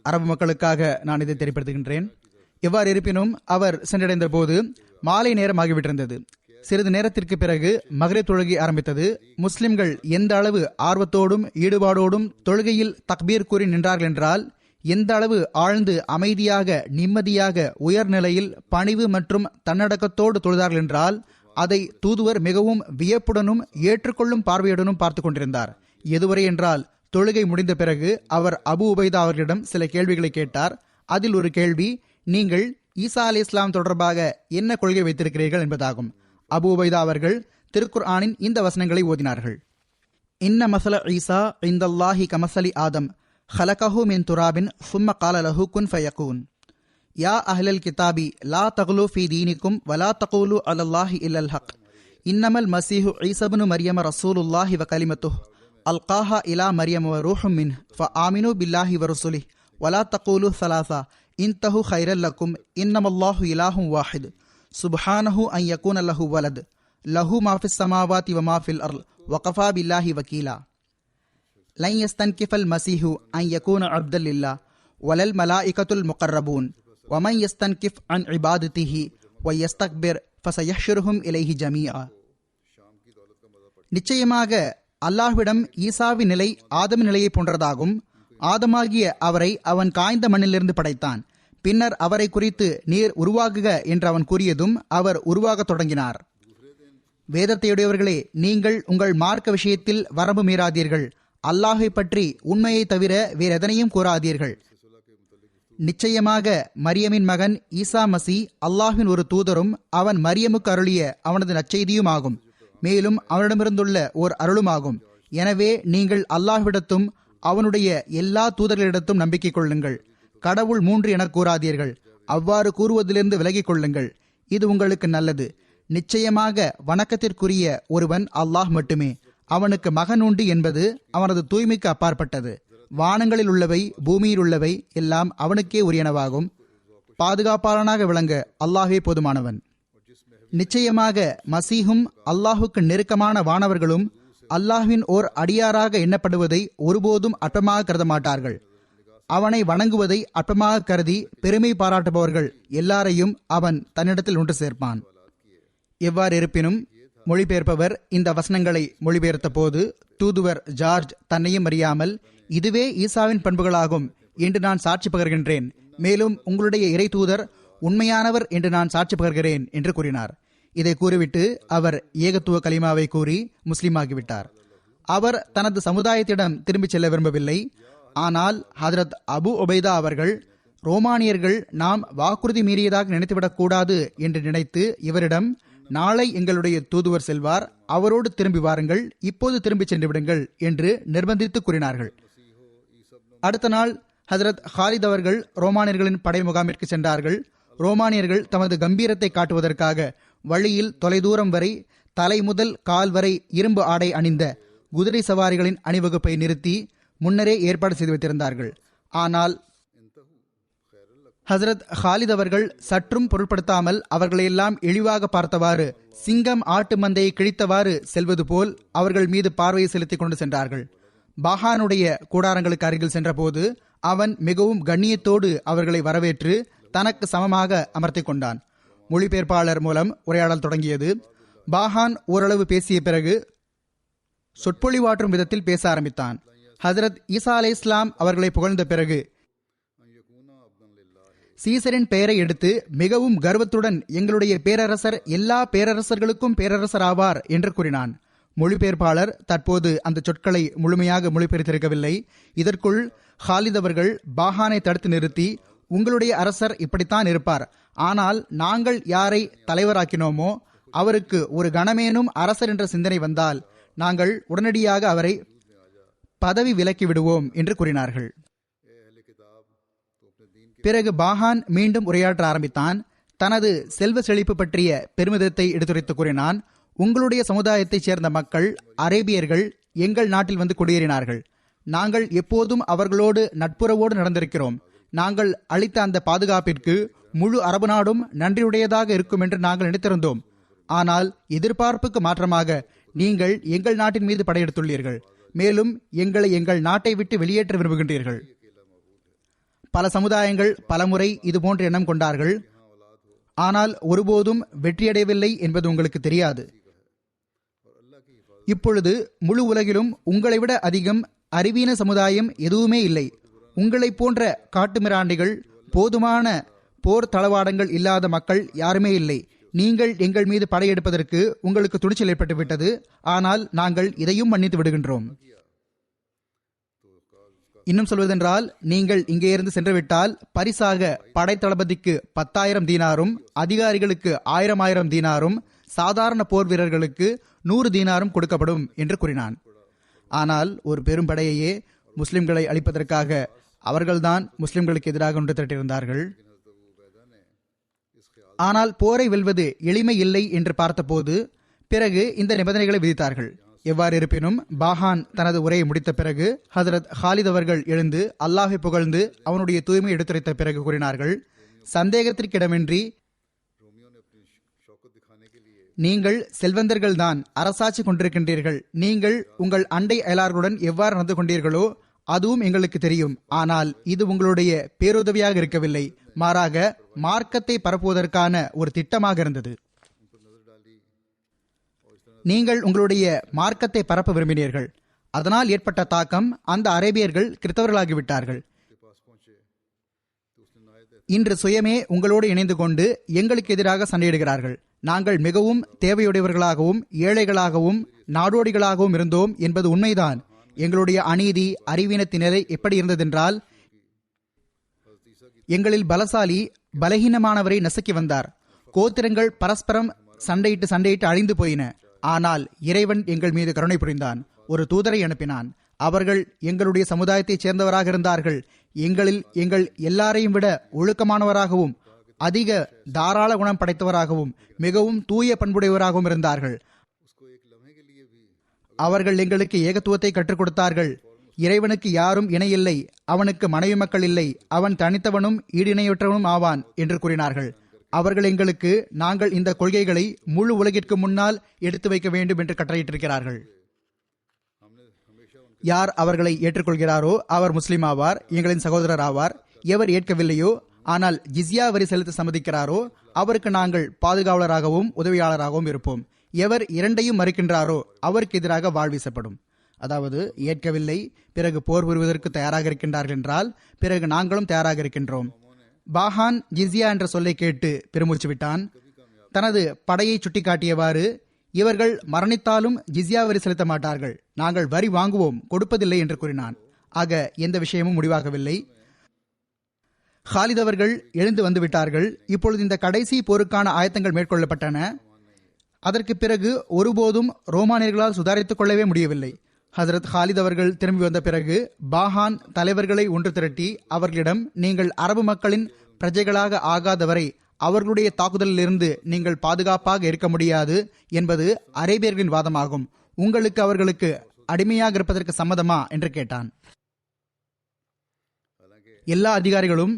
அரபு மக்களுக்காக நான் இதை தெரியப்படுத்துகின்றேன். எவ்வாறு இருப்பினும் அவர் சென்றடைந்த போது மாலை நேரம் ஆகிவிட்டிருந்தது. சிறிது நேரத்திற்கு பிறகு மக்ரிப் தொழுகை ஆரம்பித்தது. முஸ்லிம்கள் எந்த அளவு ஆர்வத்தோடும் ஈடுபாடோடும் தொழுகையில் தக்பீர் கூறி நின்றார்கள் என்றால், எந்த அளவு ஆழ்ந்து அமைதியாக நிம்மதியாக உயர்நிலையில் பணிவு மற்றும் தன்னடக்கத்தோடு தொழுதார்கள் என்றால், அதை தூதுவர் மிகவும் வியப்புடனும் ஏற்றுக்கொள்ளும் பார்வையுடனும் பார்த்து கொண்டிருந்தார். எதுவரை என்றால், தொழுகை முடிந்த பிறகு அவர் அபு உபைதா அவர்களிடம் சில கேள்விகளை கேட்டார். அதில் ஒரு கேள்வி, நீங்கள் ஈசா அலி இஸ்லாம் தொடர்பாக என்ன கொள்கை வைத்திருக்கிறீர்கள் என்பதாகும். அபு உபைதா அவர்கள் திருக்குர்ஆனின் இந்த வசனங்களை ஓதினார்கள். இன்ன மசல ஈசா இந்தல்லாஹி கமசலி ஆதம் ஹலகஹு மின் துராபின் சும்ம கால லஹு குன் ஃபயகூன். யா அஹ்லல் கிதாபி லா தகுலு ஃபீ தீனிக்கும் வலா தகூலு அலல்லாஹி இல்லல் ஹக். இன்னமல் மசீஹு ஈஸா இப்னு மரியம ரசூலுல்லாஹி வ கலிமத்துஹு அல்காஹா இலா மரியம வ ரூஹும் மின்ஹு ஃபஆமினு பில்லாஹி வ ரசூலிஹி வலா தகூலு ஸலாஸா இன்தஹு கைரல் லக்கும் இன்னமல்லாஹு இலாஹும் வாஹித் சுப்ஹானஹு அன் யகூன லஹு வலத் லஹு மா ஃபிஸ் ஸமாவாதி வ மா ஃபில் அர்ள் வகஃபா பில்லாஹி வகீலா. லன் யஸ்தன்கிஃபல் மஸீஹு அன் யகூன அப்தல் லில்லாஹ் வலல் மலாயிகத்துல் முகர்ரபூன் வமன் யஸ்தன்கிஃப் அன் இபாதத்திஹி வ யஸ்தக்பிர் ஃபஸயஹ்ஷுருஹும் இலைஹி ஜமீஆ. நிச்சயமாக அல்லாஹ்விடம் ஈசாவின் நிலை ஆதமின் நிலையை போன்றதாகும். ஆதமாகிய அவரை அவன் காய்ந்த மண்ணிலிருந்து படைத்தான். பின்னர் அவரை குறித்து நீர் உருவாகுக என்று அவன் கூறியதும் அவர் உருவாகத் தொடங்கினார். வேதத்தையுடையவர்களே, நீங்கள் உங்கள் மார்க்க விஷயத்தில் வரம்பு மீறாதீர்கள். அல்லாஹை பற்றி உண்மையை தவிர வேறெதனையும் கூறாதீர்கள். நிச்சயமாக மரியமின் மகன் ஈசா மசி அல்லாஹின் ஒரு தூதரும் அவன் மரியமுக்கு அருளிய அவனது நற்செய்தியும் ஆகும். மேலும் அவனிடமிருந்துள்ள ஓர் அருளுமாகும். எனவே நீங்கள் அல்லாஹ்விடத்தும் அவனுடைய எல்லா தூதர்களிடத்தும் நம்பிக்கை கொள்ளுங்கள். கடவுள் 3 என கூறாதீர்கள். அவ்வாறு கூறுவதிலிருந்து விலகிக் கொள்ளுங்கள். இது உங்களுக்கு நல்லது. நிச்சயமாக வணக்கத்திற்குரிய ஒருவன் அல்லாஹ் மட்டுமே. அவனுக்கு மகன் உண்டு என்பது அவனது தூய்மைக்கு அப்பாற்பட்டது. வானங்களில் உள்ளவை பூமியில் உள்ளவை எல்லாம் அவனுக்கே உரியனவாகும். பாதுகாப்பாளனாக விளங்க அல்லாஹே போதுமானவன். நிச்சயமாக மசீஹும் அல்லாஹுக்கு நெருக்கமான வானவர்களும் அல்லாஹ்வின் ஓர் அடியாராக எண்ணப்படுவதை ஒருபோதும் அற்பமாக கருத மாட்டார்கள். அவனை வணங்குவதை அற்பமாக கருதி பெருமை பாராட்டுபவர்கள் எல்லாரையும் அவன் தன்னிடத்தில் ஒன்று சேர்ப்பான். எவ்வாறு இருப்பினும் மொழிபெயர்ப்பவர் இந்த வசனங்களை மொழிபெயர்த்த போது தூதுவர் ஜார்ஜ் தன்னையும் அறியாமல், இதுவே ஈசாவின் பண்புகளாகும் என்று நான் சாட்சி பகர்கின்றேன். மேலும் உங்களுடைய இறை தூதர் உண்மையானவர் என்று நான் சாட்சி பகர்கிறேன் என்று கூறினார். இதை கூறிவிட்டு அவர் ஏகத்துவ கலிமாவை கூறி முஸ்லீமாகிவிட்டார். அவர் தனது சமுதாயத்திடம் திரும்பிச் செல்ல விரும்பவில்லை. ஆனால் ஹதரத் அபு உபைதா அவர்கள் ரோமானியர்கள் நாம் வாக்குறுதி மீறியதாக நினைத்துவிடக்கூடாது என்று நினைத்து இவரிடம், நாளை எங்களுடைய தூதுவர் செல்வார், அவரோடு திரும்பி வாருங்கள், இப்போது திரும்பி சென்று விடுங்கள் என்று நிர்பந்தித்து கூறினார்கள். அடுத்த நாள் ஹஜ்ரத் ஹாலித் அவர்கள் ரோமானியர்களின் படை முகாமிற்கு சென்றார்கள். ரோமானியர்கள் தமது கம்பீரத்தை காட்டுவதற்காக வழியில் தொலைதூரம் வரை தலை முதல் கால் வரை இரும்பு ஆடை அணிந்த குதிரை சவாரிகளின் அணிவகுப்பை நிறுத்தி முன்னரே ஏற்பாடு செய்து வைத்திருந்தார்கள். ஆனால் ஹசரத் ஹாலித் அவர்கள் சற்றும் பொருட்படுத்தாமல் அவர்களையெல்லாம் இழிவாக பார்த்தவாறு, சிங்கம் ஆட்டு மந்தையை கிழித்தவாறு செல்வது போல் அவர்கள் மீது பார்வையை செலுத்திக் கொண்டு சென்றார்கள். பாஹானுடைய கூடாரங்களுக்கு அருகில் சென்றபோது அவன் மிகவும் கண்ணியத்தோடு அவர்களை வரவேற்று தனக்கு சமமாக அமர்த்தி கொண்டான். மொழிபெயர்ப்பாளர் மூலம் உரையாடல் தொடங்கியது. பாஹான் ஓரளவு பேசிய பிறகு சொற்பொழிவாற்றும் விதத்தில் பேச ஆரம்பித்தான். ஹஜரத் ஈசா அலை இஸ்லாம் அவர்களை புகழ்ந்த பிறகு சீசரின் பெயரை எடுத்து மிகவும் கர்வத்துடன் எங்களுடைய பேரரசர் எல்லா பேரரசர்களுக்கும் பேரரசர் ஆவார் என்று கூறினான். மொழிபெயர்ப்பாளர் தற்போது அந்த சொற்களை முழுமையாக மொழிபெயர்த்திருக்கவில்லை. இதற்குள் ஹாலித் அவர்கள் பாஹானை தடுத்து நிறுத்தி, உங்களுடைய அரசர் இப்படித்தான் இருப்பார், ஆனால் நாங்கள் யாரை தலைவராக்கினோமோ அவருக்கு ஒரு கணமேனும் அரசர் என்ற சிந்தனை வந்தால் நாங்கள் உடனடியாக அவரை பதவி விலக்கி விடுவோம் என்று கூறினார்கள். பிறகு பாஹான் மீண்டும் உரையாற்ற ஆரம்பித்தான். தனது செல்வ செழிப்பு பற்றிய பெருமிதத்தை எடுத்துரைத்து கூறினான். உங்களுடைய சமுதாயத்தைச் சேர்ந்த மக்கள் அரேபியர்கள் எங்கள் நாட்டில் வந்து குடியேறினார்கள். நாங்கள் எப்போதும் அவர்களோடு நட்புறவோடு நடந்திருக்கிறோம். நாங்கள் அளித்த அந்த பாதுகாப்பிற்கு முழு அரபு நாடும் நன்றியுடையதாக இருக்கும் என்று நாங்கள் நினைத்திருந்தோம். ஆனால் எதிர்பார்ப்புக்கு மாற்றமாக நீங்கள் எங்கள் நாட்டின் மீது படையெடுத்துள்ளீர்கள். மேலும் எங்களை எங்கள் நாட்டை விட்டு வெளியேற்ற விரும்புகின்றீர்கள். பல சமுதாயங்கள் பலமுறை இதுபோன்ற எண்ணம் கொண்டார்கள். ஆனால் ஒருபோதும் வெற்றியடையவில்லை என்பது உங்களுக்கு தெரியாது. இப்பொழுது முழு உலகிலும் உங்களை விட அதிகம் அறிவீன சமுதாயம் எதுவுமே இல்லை. உங்களைப் போன்ற காட்டுமிராண்டிகள், போதுமான போர் தளவாடங்கள் இல்லாத மக்கள் யாருமே இல்லை. நீங்கள் எங்கள் மீது படையெடுப்பதற்கு உங்களுக்கு துணிச்சல் ஏற்பட்டுவிட்டது. ஆனால் நாங்கள் இதையும் மன்னித்து விடுகின்றோம். இன்னும் சொல்வதென்றால், நீங்கள் இங்கே இருந்து சென்றுவிட்டால் பரிசாக படைத்தளபதிக்கு 10,000 தீனாரும், அதிகாரிகளுக்கு 1000 தீனாரும், சாதாரண போர் வீரர்களுக்கு 100 தீனாரும் கொடுக்கப்படும் என்று கூறினான். ஆனால் ஒரு பெரும் படையையே முஸ்லிம்களை அழிப்பதற்காக அவர்கள்தான் முஸ்லிம்களுக்கு எதிராக ஒன்று திரட்டியிருந்தார்கள். ஆனால் போரை வெல்வது எளிமை இல்லை என்று பார்த்தபோது பிறகு இந்த நிபந்தனைகளை விதித்தார்கள். எவ்வாறு இருப்பினும் பாஹான் தனது உரையை முடித்த பிறகு ஹஜரத் ஹாலித் அவர்கள் எழுந்து அல்லாஹை புகழ்ந்து அவனுடைய தூய்மை எடுத்துரைத்த பிறகு கூறினார்கள், சந்தேகத்திற்கிடமின்றி நீங்கள் செல்வந்தர்கள்தான், அரசாட்சி கொண்டிருக்கின்றீர்கள். நீங்கள் உங்கள் அண்டை அயலார்களுடன் எவ்வாறு நடந்து கொண்டீர்களோ அதுவும் எங்களுக்கு தெரியும். ஆனால் இது உங்களுடைய பேருதவியாக இருக்கவில்லை, மாறாக மார்க்கத்தை பரப்புவதற்கான ஒரு திட்டமாக இருந்தது. நீங்கள் உங்களுடைய மார்க்கத்தை பரப்ப விரும்பினீர்கள். அதனால் ஏற்பட்ட தாக்கம், அந்த அரேபியர்கள் கிறிஸ்தவர்களாகிவிட்டார்கள். இன்று சுயமே உங்களோடு இணைந்து கொண்டு எங்களுக்கு எதிராக சண்டையிடுகிறார்கள். நாங்கள் மிகவும் தேவையுடையவர்களாகவும் ஏழைகளாகவும் நாடோடிகளாகவும் இருந்தோம் என்பது உண்மைதான். எங்களுடைய அநீதி அறிவீனத்தினரை எப்படி இருந்ததென்றால், எங்களில் பலசாலி பலகீனமானவரை நசுக்கி வந்தார். கோத்திரங்கள் பரஸ்பரம் சண்டையிட்டு அழிந்து போயின. ஆனால் இறைவன் எங்கள் மீது கருணை புரிந்தான். ஒரு தூதரை அனுப்பினான். அவர்கள் எங்களுடைய சமுதாயத்தைச் சேர்ந்தவராக இருந்தார்கள். எங்கள் எல்லாரையும் விட ஒழுக்கமானவராகவும் அதிக தாராள குணம் படைத்தவராகவும் மிகவும் தூய பண்புடையவராகவும் இருந்தார்கள். அவர்கள் எங்களுக்கு ஏகத்துவத்தை கற்றுக் கொடுத்தார்கள். இறைவனுக்கு யாரும் இணையில்லை, அவனுக்கு மனைவி மக்கள் இல்லை, அவன் தனித்தவனும் ஈடிணையற்றவனும் ஆவான் என்று கூறினார்கள். அவர்கள் எங்களுக்கு நாங்கள் இந்த கொள்கைகளை முழு உலகிற்கு முன்னால் எடுத்து வைக்க வேண்டும் என்று கட்டளையிட்டிருக்கிறார்கள். யார் அவர்களை ஏற்றுக்கொள்கிறாரோ அவர் முஸ்லிம் ஆவார், எங்களின் சகோதரர் ஆவார். எவர் ஏற்கவில்லையோ ஆனால் ஜிஸ்யா வரி செலுத்த சம்மதிக்கிறாரோ அவருக்கு நாங்கள் பாதுகாவலராகவும் உதவியாளராகவும் இருப்போம். எவர் இரண்டையும் மறுக்கின்றாரோ அவருக்கு எதிராக வாழ் வீசப்படும். அதாவது ஏற்கவில்லை, பிறகு போர் புரிவதற்கு தயாராக இருக்கின்றார்கள் என்றால் பிறகு நாங்களும் தயாராக இருக்கின்றோம். பாஹான் ஜிஸ்யா என்ற சொல்லை கேட்டு பெருமூச்சு விட்டான். தனது படையை சுட்டிக்காட்டியவாறு, இவர்கள் மரணித்தாலும் ஜிஸ்யா வரி செலுத்த மாட்டார்கள், நாங்கள் வரி வாங்குவோம், கொடுப்பதில்லை என்று கூறினான். ஆக எந்த விஷயமும் முடிவாகவில்லை. ஹாலித் அவர்கள் எழுந்து வந்து விட்டார்கள். இப்பொழுது இந்த கடைசி போருக்கான ஆயத்தங்கள் மேற்கொள்ளப்பட்டன. அதற்கு பிறகு ஒருபோதும் ரோமானியர்களால் சுதாரித்துக் கொள்ளவே முடியவில்லை. ஹசரத் ஹாலித் அவர்கள் திரும்பி வந்த பிறகு பாஹான் தலைவர்களை ஒன்று திரட்டி அவர்களிடம், நீங்கள் அரபு மக்களின் பிரஜைகளாக ஆகாதவரை அவர்களுடைய தாக்குதலிலிருந்து நீங்கள் பாதுகாப்பாக இருக்க முடியாது என்பது அரேபியர்களின் வாதமாகும். உங்களுக்கு அவர்களுக்கு அடிமையாக இருப்பதற்கு சம்மதமா என்று கேட்டான். எல்லா அதிகாரிகளும்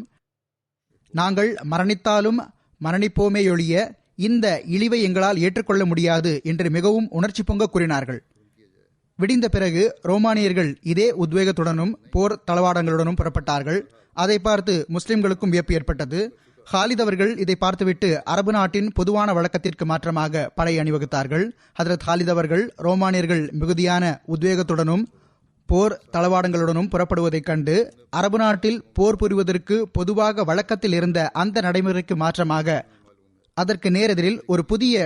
நாங்கள் மரணித்தாலும் மரணிப்போமேயொழிய இந்த இழிவை எங்களால் ஏற்றுக்கொள்ள முடியாது என்று மிகவும் உணர்ச்சி பொங்க கூறினார்கள். விடிந்த பிறகு ரோமானியர்கள் இதே உத்வேகத்துடனும் போர் தளவாடங்களுடனும் புறப்பட்டார்கள். அதை பார்த்து முஸ்லிம்களுக்கும் வியப்பு ஏற்பட்டது. ஹாலித் அவர்கள் இதை பார்த்துவிட்டு அரபு நாட்டின் பொதுவான வழக்கத்திற்கு மாற்றமாக படை அணிவகுத்தார்கள். ஹதரத் ஹாலித் அவர்கள் ரோமானியர்கள் மிகுதியான உத்வேகத்துடனும் போர் தளவாடங்களுடனும் புறப்படுவதைக் கண்டு அரபு நாட்டில் போர் புரிவதற்கு பொதுவாக வழக்கத்தில் இருந்த அந்த நடைமுறைக்கு மாற்றமாக அதற்கு நேரெதிரில் ஒரு புதிய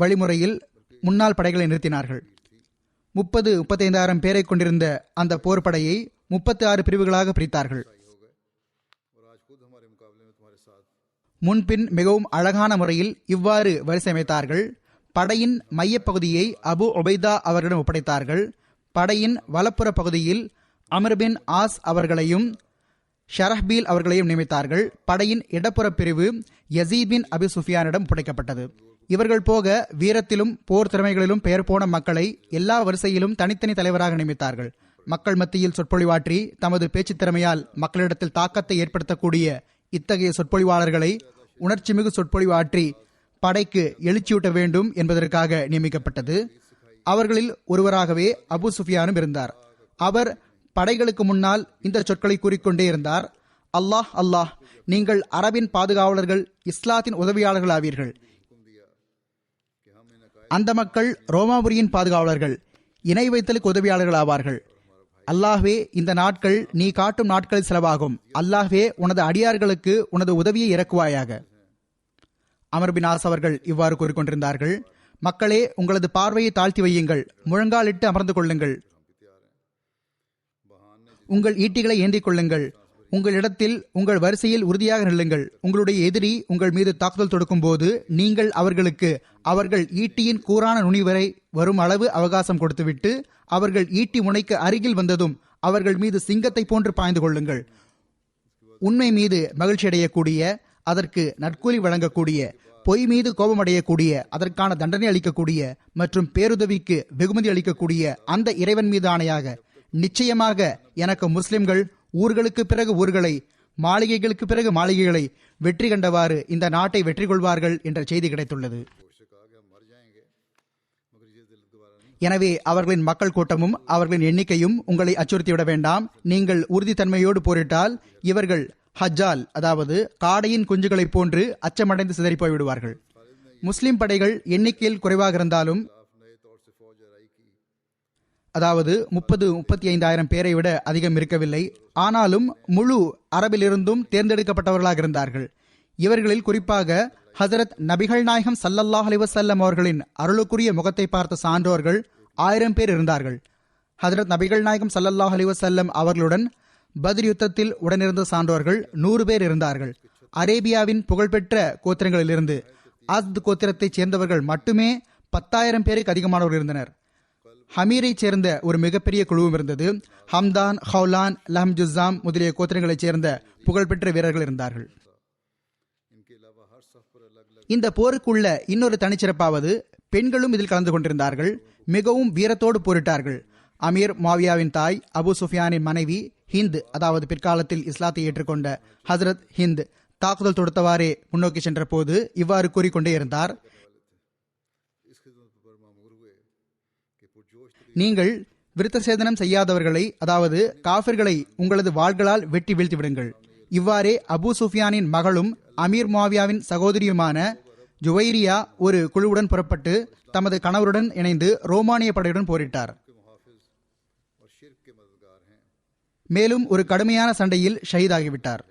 வழிமுறையில் முன்னாள் படைகளை நிறுத்தினார்கள். 30-35,000 பேரை கொண்டிருந்த அந்த போர் படையை 36 பிரிவுகளாக பிரித்தார்கள். முன்பின் மிகவும் அழகான முறையில் இவ்வாறு வரிசை அமைத்தார்கள். படையின் மையப்பகுதியை அபு உபைதா அவர்களிடம் ஒப்படைத்தார்கள். படையின் வலப்புற பகுதியில் அமர் பின் ஆஸ் அவர்களையும் ஷரஹ்பீல் அவர்களையும் நியமித்தார்கள். படையின் இடப்புற பிரிவு யசீத் பின் அபி சுஃபியானிடம் ஒப்படைக்கப்பட்டது. இவர்கள் போக வீரத்திலும் போர் திறமைகளிலும் பெயர் போன மக்களை எல்லா வரிசையிலும் தனித்தனி தலைவராக நியமித்தார்கள். மக்கள் மத்தியில் சொற்பொழிவாற்றி தமது பேச்சு திறமையால் மக்களிடத்தில் தாக்கத்தை ஏற்படுத்தக்கூடிய இத்தகைய சொற்பொழிவாளர்களை உணர்ச்சிமிகு சொற்பொழிவாற்றி படைக்கு எழுச்சியூட்ட வேண்டும் என்பதற்காக நியமிக்கப்பட்டது. அவர்களில் ஒருவராகவே அபு சுஃபியானும் இருந்தார். அவர் படைகளுக்கு முன்னால் இந்த சொற்களை கூறிக்கொண்டே இருந்தார். அல்லாஹ் அல்லாஹ், நீங்கள் அரபின் பாதுகாவலர்கள், இஸ்லாத்தின் உதவியாளர்கள் ஆவீர்கள். அந்த மக்கள் ரோமாபுரியின் பாதுகாவலர்கள், இணை வைத்தலுக்கு உதவியாளர்கள் ஆவார்கள். அல்லாஹ்வே, இந்த நாட்கள் நீ காட்டும் நாட்களில் செலவாகும். அல்லாஹ்வே, உனது அடியார்களுக்கு உனது உதவியை இறக்குவாயாக. அமர் பின் ஆஸ் அவர்கள் இவ்வாறு கூறிக்கொண்டிருந்தார்கள். மக்களே, உங்களது பார்வையை தாழ்த்தி வையுங்கள், முழங்காலிட்டு அமர்ந்து கொள்ளுங்கள், உங்கள் ஈட்டிகளை ஏந்திக் கொள்ளுங்கள், உங்களிடத்தில் உங்கள் வரிசையில் உறுதியாக நில்லுங்கள். உங்களுடைய எதிரி உங்கள் மீது தாக்குதல் தொடுக்கும் போது நீங்கள் அவர்களுக்கு அவர்கள் ஈட்டியின் கூரான நுனி வரை வரும் அளவு அவகாசம் கொடுத்துவிட்டு அவர்கள் ஈட்டி முனைக்கு அருகில் வந்ததும் அவர்கள் மீது சிங்கத்தை போன்று பாய்ந்து கொள்ளுங்கள். உண்மை மீது மகிழ்ச்சி அடையக்கூடிய, அதற்கு நற்கூலி வழங்கக்கூடிய, பொய் மீது கோபமடையக்கூடிய, அதற்கான தண்டனை அளிக்கக்கூடிய மற்றும் பேருதவிக்கு வெகுமதி அளிக்கக்கூடிய அந்த இறைவன் மீது ஆணையாக, நிச்சயமாக எனக்கு முஸ்லிம்கள் ஊர்களுக்கு பிறகு ஊர்களை, மாளிகைகளுக்கு பிறகு மாளிகைகளை வெற்றி கண்டவாறு இந்த நாட்டை வெற்றி கொள்வார்கள் என்ற செய்தி கிடைத்துள்ளது. எனவே அவர்களின் மக்கள் கூட்டமும் அவர்களின் எண்ணிக்கையும் உங்களை அச்சுறுத்திவிட வேண்டாம். நீங்கள் உறுதித்தன்மையோடு போரிட்டால் இவர்கள் ஹஜ்ஜால், அதாவது காடையின் குஞ்சுகளைப் போன்று அச்சமடைந்து சிதறி போய்விடுவார்கள். முஸ்லிம் படைகள் எண்ணிக்கையில் குறைவாக இருந்தாலும், அதாவது 30-35,000 பேரை விட அதிகம் இருக்கவில்லை. ஆனாலும் முழு அரபிலிருந்தும் தேர்ந்தெடுக்கப்பட்டவர்களாக இருந்தார்கள். இவர்களில் குறிப்பாக ஹசரத் நபிகள் நாயகம் ஸல்லல்லாஹு அலைஹி வஸல்லம் அவர்களின் அருளுக்குரிய முகத்தை பார்த்த சான்றோர்கள் 1000 பேர் இருந்தார்கள். ஹசரத் நபிகள் நாயகம் ஸல்லல்லாஹு அலைஹி வஸல்லம் அவர்களுடன் பத்ர் யுத்தத்தில் உடனிருந்த சான்றோர்கள் 100 பேர் இருந்தார்கள். அரேபியாவின் புகழ்பெற்ற கோத்திரங்களிலிருந்து அஸ்த் கோத்திரத்தைச் சேர்ந்தவர்கள் மட்டுமே 10,000 பேருக்கு அதிகமானவர்கள் இருந்தனர். ஹமீரை சேர்ந்த ஒரு மிகப்பெரிய குழுவும் இருந்தது. ஹம்தான், ஹவுலான், லஹம் ஜுஸாம் முதலிய கோத்திரங்களைச் சேர்ந்த புகழ்பெற்ற வீரர்கள் இருந்தார்கள். இந்த போருக்குள்ள இன்னொரு தனிச்சிறப்பாவது, பெண்களும் இதில் கலந்து கொண்டிருந்தார்கள். மிகவும் வீரத்தோடு போரிட்டார்கள். அமீர் மாவியாவின் தாய் அபு சுஃபியானின் மனைவி ஹிந்த், அதாவது பிற்காலத்தில் இஸ்லாத்தை ஏற்றுக்கொண்ட ஹசரத் ஹிந்த், தாக்குதல் தொடுத்தவாறே முன்னோக்கி சென்ற போது இவ்வாறு கூறிக்கொண்டே இருந்தார். நீங்கள் விருத்த சேதனம் செய்யாதவர்களை, அதாவது காஃபிர்களை உங்களது வாள்களால் வெட்டி வீழ்த்தி விடுங்கள். இவ்வாறே அபு சுஃபியானின் மகளும் அமீர் மாவியாவின் சகோதரியுமான ஜுவைரியா ஒரு குழுவுடன் புறப்பட்டு தமது கணவருடன் இணைந்து ரோமானிய படையுடன் போரிட்டார். மேலும் ஒரு கடுமையான சண்டையில் ஷஹீதாகிவிட்டார்.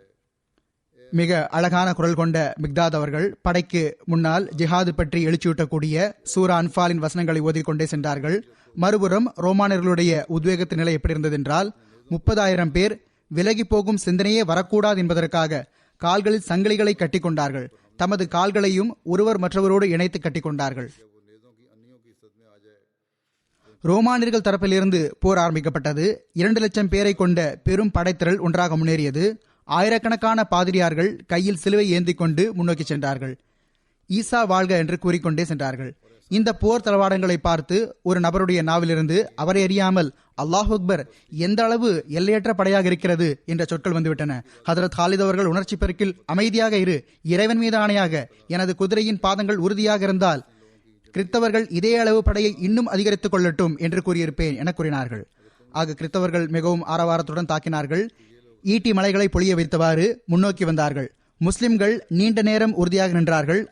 மிக அழகான குரல் கொண்ட மிக்தாத் அவர்கள் படைக்கு முன்னால் ஜிஹாது பற்றி எழுச்சியூட்டக்கூடிய சூரா அன்பாலின் வசனங்களை ஓதிக்கொண்டே சென்றார்கள். மறுபுறம் ரோமானியர்களுடைய உத்வேகத்தின் நிலை எப்படி இருந்ததென்றால், 30,000 பேர் விலகி போகும் சிந்தனையே வரக்கூடாது என்பதற்காக கால்களில் சங்கிலிகளை கட்டிக்கொண்டார்கள். தமது கால்களையும் ஒருவர் மற்றவரோடு இணைத்து கட்டிக்கொண்டார்கள். ரோமானியர்கள் தரப்பிலிருந்து போர் ஆரம்பிக்கப்பட்டது. 2,00,000 பேரை கொண்ட பெரும் படைத்திரள் ஒன்றாக முன்னேறியது. ஆயிரக்கணக்கான பாதிரியார்கள் கையில் சிலுவை ஏந்தி கொண்டு முன்னோக்கி சென்றார்கள். ஈசா வாழ்க என்று கூறிக்கொண்டே சென்றார்கள். இந்த போர் தளவாடங்களை பார்த்து ஒரு நபருடைய நாவிலிருந்து அவரை அறியாமல் அல்லாஹ் அக்பர் எந்த அளவு எல்லையற்ற படையாக இருக்கிறது என்ற சொற்கள் வந்துவிட்டன. ஹதரத் ஹாலித் அவர்கள் உணர்ச்சி பெருக்கில் அமைதியாக இரு, இறைவன் மீது ஆணையாக எனது குதிரையின் பாதங்கள் உறுதியாக இருந்தால் கிறிஸ்தவர்கள் இதே அளவு படையை இன்னும் அதிகரித்துக் கொள்ளட்டும் என்று கூறியிருப்பேன் என கூறினார்கள். ஆக கிறிஸ்தவர்கள் மிகவும் ஆரவாரத்துடன் தாக்கினார்கள். ஈட்டி மலைகளை பொழிய வைத்தவாறு முன்னோக்கி வந்தார்கள். முஸ்லிம்கள் நீண்ட நேரம் உறுதியாக நின்றார்கள்.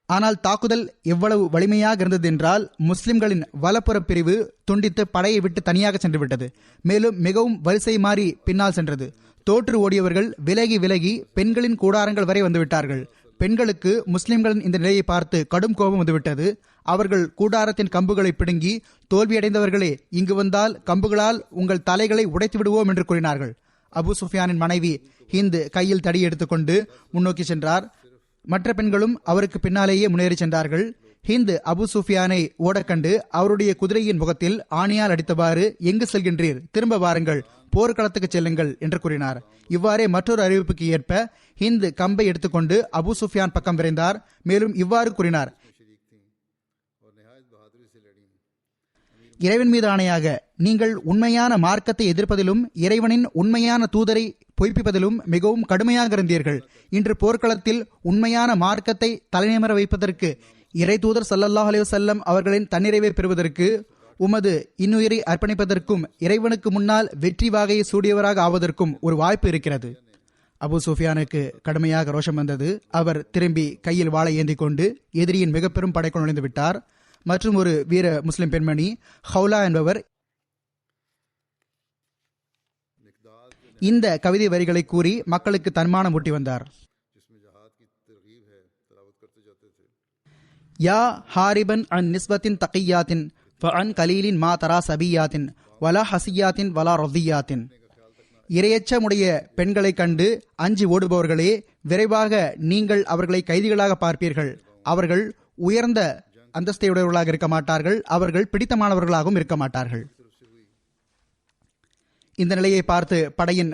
ஆனால் தாக்குதல் எவ்வளவு வலிமையாக இருந்தது என்றால் முஸ்லிம்களின் வலப்புற பிரிவு துண்டித்து படையை விட்டு தனியாக சென்று விட்டது. மேலும் மிகவும் வரிசை மாறி பின்னால் சென்றது. தோற்று ஓடியவர்கள் விலகி விலகி பெண்களின் கூடாரங்கள் வரை வந்துவிட்டார்கள். பெண்களுக்கு முஸ்லிம்களின் இந்த நிலையை பார்த்து கடும் கோபம் வந்துவிட்டது. அவர்கள் கூடாரத்தின் கம்புகளை பிடுங்கி, தோல்வியடைந்தவர்களே, இங்கு வந்தால் கம்புகளால் உங்கள் தலைகளை உடைத்து விடுவோம் என்று கூறினார்கள். அபு சுஃபியானின் மனைவி ஹிந்த் கையில் தடி எடுத்துக்கொண்டு முன்னோக்கி சென்றார். மற்ற பெண்களும் அவருக்கு பின்னாலேயே முன்னேறி சென்றார்கள். ஹிந்த் அபு சுஃபியானை ஓடக்கண்டு அவருடைய குதிரையின் முகத்தில் ஆணியால் அடித்தவாறு, எங்கு செல்கின்றீர், திரும்ப வாருங்கள், போர்க்களத்துக்கு செல்லுங்கள் என்று கூறினார். இவ்வாறே மற்றொரு அறிவிப்புக்கு ஏற்ப ஹிந்த் கம்பை எடுத்துக்கொண்டு அபு சுஃபியான் பக்கம் விரைந்தார். மேலும் இவ்வாறு கூறினார், இறைவன் மீது ஆணையாக நீங்கள் உண்மையான மார்க்கத்தை எதிர்ப்பதிலும் இறைவனின் உண்மையான தூதரை பொய்ப்பிப்பதிலும் மிகவும் கடுமையாக இருந்தீர்கள். இன்று போர்க்களத்தில் உண்மையான மார்க்கத்தை தலைநிமிர வைப்பதற்கு, இறை தூதர் ஸல்லல்லாஹு அலைஹி வஸல்லம் அவர்களின் தன்னிறைவை பெறுவதற்கு, உமது இன்னுயிரை அர்ப்பணிப்பதற்கும் இறைவனுக்கு முன்னால் வெற்றி வாகையை சூடியவராக ஆவதற்கும் ஒரு வாய்ப்பு இருக்கிறது. அபு சுஃபியானுக்கு கடுமையாக ரோஷம் வந்தது. அவர் திரும்பி கையில் வாளை ஏந்தி கொண்டு எதிரியின் மிக பெரும் படைக்குள் நுழைந்து விட்டார். மற்றும் ஒரு வீர முஸ்லிம் பெண்மணி ஹவுலா என்பவர் இந்த கவிதை வரிகளை கூறி மக்களுக்கு தன்மானம் ஊட்டி வந்தார். யா ஹாரிபன் அன் நிஸ்பத்தின் தகியாத்தின் ஃபஅன் கலீலின் மா தரா சபியாத்தின் வலா ஹசியாத்தின் வலா ரதியாத்தின். இரையச்சமுடைய பெண்களை கண்டு அஞ்சி ஓடுபவர்களே, விரைவாக நீங்கள் அவர்களை கைதிகளாக பார்ப்பீர்கள். அவர்கள் உயர்ந்த அந்தஸ்தையுடையவர்களாக இருக்க மாட்டார்கள். அவர்கள் பிடித்தமானவர்களாகவும் இருக்க மாட்டார்கள். இந்த நிலையை பார்த்து படையின்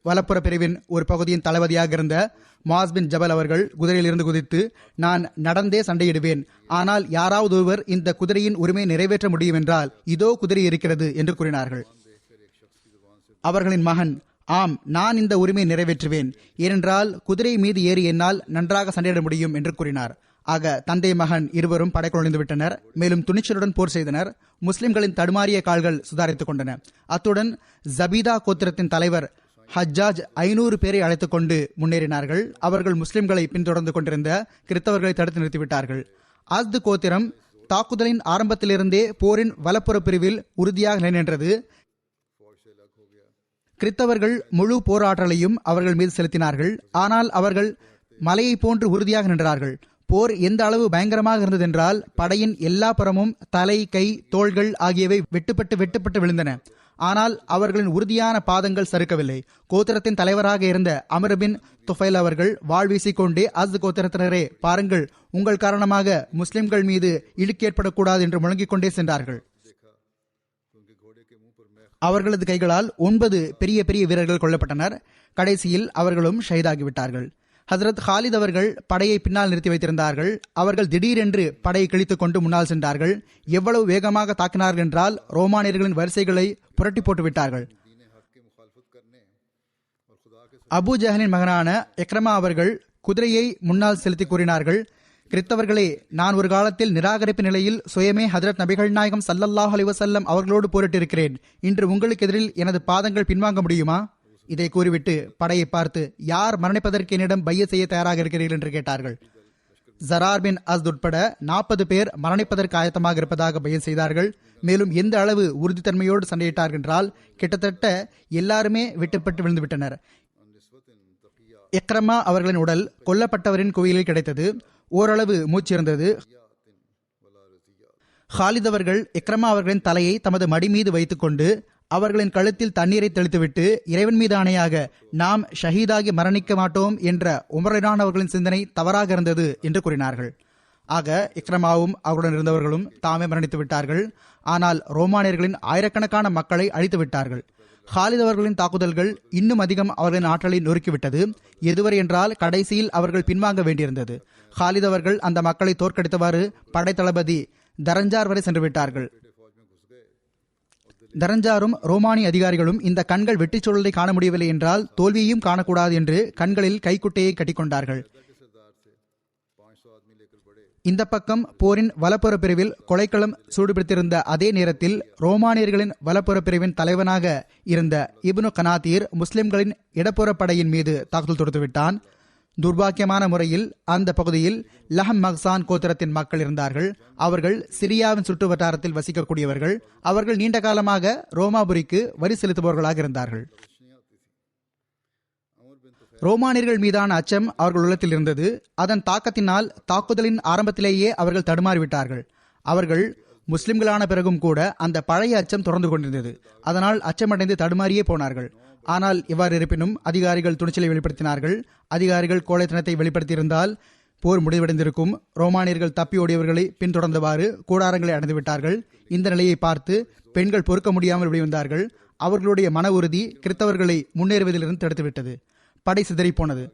வலப்புற பிரிவின் ஒரு பகுதியின் தளபதியாக இருந்த முஆஸ் பின் ஜபல் அவர்கள் குதிரையிலிருந்து குதித்து, நான் நடந்தே சண்டையிடுவேன், ஆனால் யாராவது ஒருவர் இந்த குதிரையின் உரிமையை நிறைவேற்ற முடியும் என்றால் இதோ குதிரை இருக்கிறது என்று கூறினார்கள். அவர்களின் மகன், ஆம், நான் இந்த உரிமையை நிறைவேற்றுவேன், ஏனென்றால் குதிரை மீது ஏறி என்னால் நன்றாக சண்டையிட முடியும் என்று கூறினார். ஆக தந்தை மகன் இருவரும் படைக்குள் நுழைந்து விட்டனர். மேலும் துணிச்சலுடன் போர் செய்தனர். முஸ்லிம்களின் தடுமாறிய கால்கள் சுதாரித்துக் கொண்டன. அத்துடன் ஜபீதா கோத்திரத்தின் தலைவர் ஹஜ்ஜாஜ் 500 பேரை அழைத்துக் கொண்டு முன்னேறினார்கள். அவர்கள் முஸ்லிம்களை பின்தொடர்ந்து கொண்டிருந்த கிறிஸ்தவர்களை தடுத்து நிறுத்திவிட்டார்கள். அஸ்து கோத்திரம் தாக்குதலின் ஆரம்பத்திலிருந்தே போரின் வலப்புற பிரிவில் உறுதியாக நின்றது. கிறிஸ்தவர்கள் முழு போராற்றலையும் அவர்கள் மீது செலுத்தினார்கள். ஆனால் அவர்கள் மலையை போன்று உறுதியாக நின்றார்கள். போர் எந்த அளவு பயங்கரமாக இருந்ததென்றால் படையின் எல்லா புறமும் தலை, கை, தோள்கள் ஆகியவை வெட்டுப்பட்டு விழுந்தன. ஆனால் அவர்களின் உறுதியான பாதங்கள் சறுக்கவில்லை. கோத்திரத்தின் தலைவராக இருந்த அமர் பின் துஃபைல் அவர்கள் வாழ் வீசிக்கொண்டே, அஸ் கோத்திரத்தினரே, பாருங்கள், உங்கள் காரணமாக முஸ்லிம்கள் மீது இழுக்கு ஏற்படக்கூடாது என்று முழங்கிக் கொண்டே சென்றார்கள். அவர்களது கைகளால் 9 பெரிய பெரிய வீரர்கள் கொல்லப்பட்டனர். கடைசியில் அவர்களும் ஷஹீதாகிவிட்டார்கள். ஹசரத் ஹாலித் அவர்கள் படையை பின்னால் நிறுத்தி வைத்திருந்தார்கள். அவர்கள் திடீரென்று படையை கிழித்துக் கொண்டு முன்னால் சென்றார்கள். எவ்வளவு வேகமாக தாக்கினார்கள் என்றால் ரோமானியர்களின் வரிசைகளை புரட்டி போட்டு விட்டார்கள். அபு ஜஹலின் மகனான இக்ரமா அவர்கள் குதிரையை முன்னால் செலுத்தி கூறினார்கள், கிறிஸ்தவர்களே, நான் ஒரு காலத்தில் நிராகரிப்பு நிலையில் சுயமே ஹஜரத் நபிகள் நாயகம் ஸல்லல்லாஹு அலைஹி வஸல்லம் அவர்களோடு போரிட்டிருக்கிறேன். இன்று உங்களுக்கு எதிரில் எனது பாதங்கள் பின்வாங்க முடியுமா? இதை கூறிவிட்டு படையை பார்த்து, யார் மரணிப்பதற்கு என்னிடம் பைய செய்ய தயாராக இருக்கிறீர்கள் என்று கேட்டார்கள். ஜரார் பின் அஸ்த் உட்பட 40 பேர் மரணிப்பதற்கு ஆயத்தமாக இருப்பதாக பைய செய்தார்கள். மேலும் எந்த அளவு உறுதித்தன்மையோடு சண்டையிட்டார்கள் என்றால் கிட்டத்தட்ட எல்லாருமே வெட்டுப்பட்டு விழுந்துவிட்டனர். இக்ரமா அவர்களின் உடல் கொல்லப்பட்டவரின் கோயிலில் கிடைத்தது. ஓரளவு மூச்சிருந்தது. ஹாலித் அவர்கள் இக்ரமா அவர்களின் தலையை தமது மடி மீது வைத்துக் கொண்டு அவர்களின் கழுத்தில் தண்ணீரை தெளித்துவிட்டு இறைவன் மீது ஆணையாக நாம் ஷஹீதாகி மரணிக்க மாட்டோம் என்ற உமரான் அவர்களின் சிந்தனை தவறாக இருந்தது என்று கூறினார்கள். ஆக இக்ரமாவும் அவர்களுடன் இருந்தவர்களும் தாமே மரணித்து விட்டார்கள். ஆனால் ரோமானியர்களின் ஆயிரக்கணக்கான மக்களை அழித்து விட்டார்கள். ஹாலித் அவர்களின் தாக்குதல்கள் இன்னும் அதிகம் அவர்களின் ஆற்றலை நொறுக்கிவிட்டது. எதுவரை என்றால் கடைசியில் அவர்கள் பின்வாங்க வேண்டியிருந்தது. ஹாலித் அவர்கள் அந்த மக்களை தோற்கடித்தவாறு படைத்தளபதி தரஞ்சார் வரை சென்று விட்டார்கள். தரஞ்சாரும் ரோமானிய அதிகாரிகளும் இந்த கண்கள் வெற்றிச் சூழலை காண முடியவில்லை என்றால் தோல்வியையும் காணக்கூடாது என்று கண்களில் கைக்குட்டையை கட்டிக்கொண்டார்கள். இந்த பக்கம் போரின் வலப்புற பிரிவில் கொலைக்களம் சூடுபிடித்திருந்த அதே நேரத்தில் ரோமானியர்களின் வலப்புற பிரிவின் தலைவனாக இருந்த இப்னு கனாதீர் முஸ்லிம்களின் இடப்புற படையின் மீது தாக்குதல் தொடுத்துவிட்டான். துர்பாக்கியமான முறையில் அந்த பகுதியில் லஹம் மக்சான் கோத்திரத்தின் மக்கள் இருந்தார்கள். அவர்கள் சிரியாவின் சுற்று வட்டாரத்தில் வசிக்கக்கூடியவர்கள். அவர்கள் நீண்ட காலமாக ரோமாபுரிக்கு வரி செலுத்துபவர்களாக இருந்தார்கள். ரோமானியர்கள் மீதான அச்சம் அவர்கள் உள்ளத்தில் இருந்தது. அதன் தாக்கத்தினால் தாக்குதலின் ஆரம்பத்திலேயே அவர்கள் தடுமாறிவிட்டார்கள். அவர்கள் முஸ்லிம்களான பிறகும் கூட அந்த பழைய அச்சம் தொடர்ந்து கொண்டிருந்தது. அதனால் அச்சமடைந்து தடுமாறியே போனார்கள். ஆனால் இவ்வாறு இருப்பினும் அதிகாரிகள் துணிச்சலை வெளிப்படுத்தினார்கள். அதிகாரிகள் கோழைத்தனத்தை வெளிப்படுத்தியிருந்தால் போர் முடிவடைந்திருக்கும். ரோமானியர்கள் தப்பி ஓடியவர்களை பின்தொடர்ந்தவாறு கூடாரங்களை அடைந்து விட்டார்கள். இந்த நிலையை பார்த்து பெண்கள் பொறுக்க முடியாமல் வெளிவந்தார்கள். அவர்களுடைய மன உறுதி கிறிஸ்தவர்களை முன்னேறுவதிலிருந்து தடுத்துவிட்டது. படை சிதறிப்போனது.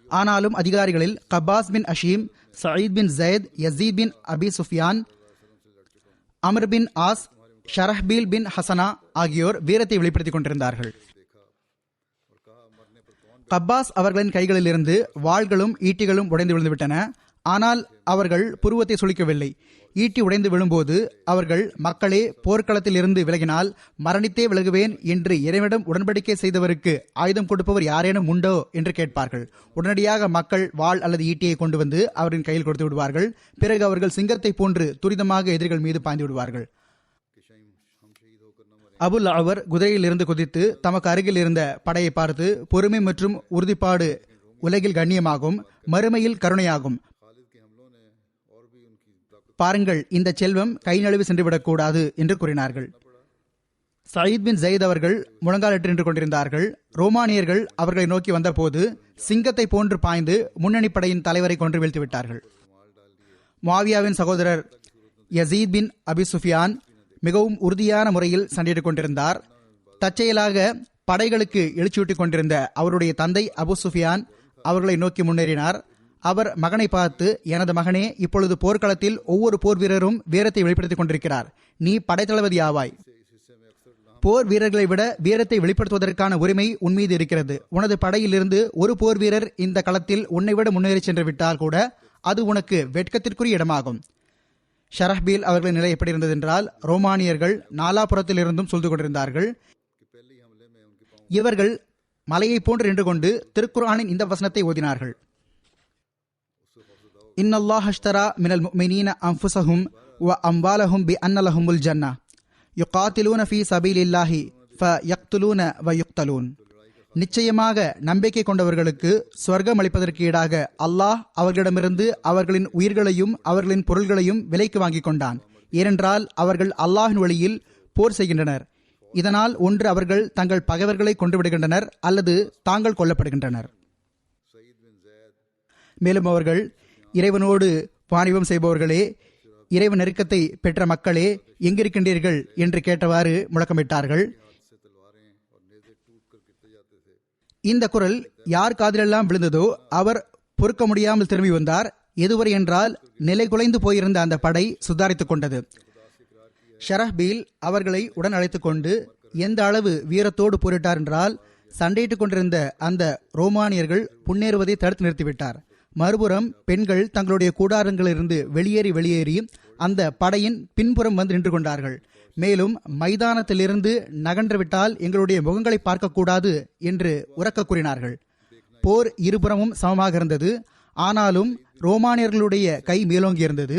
ஆனாலும் அதிகாரிகளில் கபாஸ் பின் அஷீம், சயீத் பின் ஜயத், யசீத் பின் அபி சுஃபியான், அமர் பின் ஆஸ், ஷரஹ்பீல் பின் ஹசனா ஆகியோர் வீரத்தை வெளிப்படுத்திக் கொண்டிருந்தார்கள். கப்பாஸ் அவர்களின் கைகளில் இருந்து வாள்களும் ஈட்டிகளும் உடைந்து விழுந்துவிட்டன. ஆனால் அவர்கள் புருவத்தை சுளிக்கவில்லை. ஈட்டி உடைந்து விழும்போது அவர்கள் மக்களே போர்க்களத்தில் இருந்து விலகினால் மரணித்தே விலகுவேன் என்று இறைவனிடம் உடன்படிக்கை செய்தவருக்கு ஆயுதம் கொடுப்பவர் யாரேனும் உண்டோ என்று கேட்பார்கள். உடனடியாக மக்கள் வாள் அல்லது ஈட்டியை கொண்டு வந்து அவரின் கையில் கொடுத்து விடுவார்கள். பிறகு அவர்கள் சிங்கத்தை போன்று துரிதமாக எதிரிகள் மீது பாய்ந்து விடுவார்கள். அபுல் அவர் குதிரையில் இருந்து குதித்து தமக்கு அருகில் இருந்த படையை பார்த்து, பொறுமை மற்றும் உறுதிப்பாடு உலகில் கண்ணியமாகும், மறுமையில் கருணையாகும். பாருங்கள், இந்த செல்வம் கை நழுவி சென்றுவிடக் கூடாது என்று கூறினார்கள். சயீத் பின் ஜயத் அவர்கள் முழங்காலிட்டு நின்று கொண்டிருந்தார்கள். ரோமானியர்கள் அவர்களை நோக்கி வந்தபோது சிங்கத்தை போன்று பாய்ந்து முன்னணி படையின் தலைவரை கொன்று வீழ்த்தி விட்டார்கள். முஆவியாவின் சகோதரர் யசீத் பின் அபி சுஃபியான் மிகவும் உறுதியான முறையில் சண்டையிட்டுக் கொண்டிருந்தார். தற்செயலாக படைகளுக்கு எழுச்சியூட்டிக் கொண்டிருந்த அவருடைய தந்தை அபு சுஃபியான் அவர்களை நோக்கி முன்னேறினார். அவர் மகனை பார்த்து, எனது மகனே, இப்பொழுது போர்க்களத்தில் ஒவ்வொரு போர் வீரரும் வீரத்தை வெளிப்படுத்திக் கொண்டிருக்கிறார். நீ படைத்தளபதி ஆவாய். போர் வீரர்களை விட வீரத்தை வெளிப்படுத்துவதற்கான உரிமை உன்மீது இருக்கிறது. உனது படையிலிருந்து ஒரு போர் வீரர் இந்த களத்தில் உன்னை விட முன்னேறி சென்று விட்டால் கூட அது உனக்கு வெட்கத்திற்குரிய இடமாகும். ஷரஹ்பீல் அவர்களின் நிலை எப்படி இருந்தது என்றால், ரோமானியர்கள் நாலாபுரத்தில் இருந்தும் சொல்து கொண்டிருந்தார்கள். இவர்கள் மலையை போன்று நின்று கொண்டு திருக்குர்ஆனின் இந்த வசனத்தை ஓதினார்கள். இன்னல்லாஹ் அஷ்தரா மினல் முஃமினீன அன்ஃபுஸஹும் வ அம்வாலஹும் பிஅன்ன லஹுமுல் ஜன்னah யுகாத்திலூன ஃபீ சபீலில்லாஹி ஃபயக்துலூன வ யுக்தலூன். நிச்சயமாக நம்பிக்கை கொண்டவர்களுக்கு சொர்க்கம் அளிப்பதற்கு ஈடாக அல்லாஹ் அவர்களிடமிருந்து அவர்களின் உயிர்களையும் அவர்களின் பொருள்களையும் விலைக்கு வாங்கிக் கொண்டான். ஏனென்றால் அவர்கள் அல்லாஹின் வழியில் போர் செய்கின்றனர். இதனால் ஒன்று அவர்கள் தங்கள் பகைவர்களை கொண்டு விடுகின்றனர் அல்லது தாங்கள் கொல்லப்படுகின்றனர். மேலும் அவர்கள், இறைவனோடு வாணிபம் செய்பவர்களே, இறைவன் நெருக்கத்தை பெற்ற மக்களே, எங்கிருக்கின்றீர்கள் என்று கேட்டவாறு முழக்கமிட்டார்கள். இந்த குரல் யார் காதிலெல்லாம் விழுந்ததோ அவர் பொறுக்க முடியாமல் திரும்பி வந்தார். எதுவரை என்றால் நிலை குலைந்து போயிருந்த அந்த படை சுதாரித்துக் கொண்டது. ஷரஹ்பீல் அவர்களை உடன் அழைத்துக் கொண்டு எந்த அளவு வீரத்தோடு போரிட்டார் என்றால், சண்டையிட்டுக் கொண்டிருந்த அந்த ரோமானியர்கள் முன்னேறுவதை தடுத்து நிறுத்திவிட்டார். மறுபுறம் பெண்கள் தங்களுடைய கூடாரங்களிலிருந்து வெளியேறி அந்த படையின் பின்புறம் வந்து நின்று கொண்டார்கள். மேலும் மைதானத்திலிருந்து நகன்றுவிட்டால் எங்களுடைய முகங்களை பார்க்கக்கூடாது என்று உரக்க கூறினார்கள். போர் இருபுறமும் சமமாக இருந்தது. ஆனாலும் ரோமானியர்களுடைய கை மேலோங்கி இருந்தது.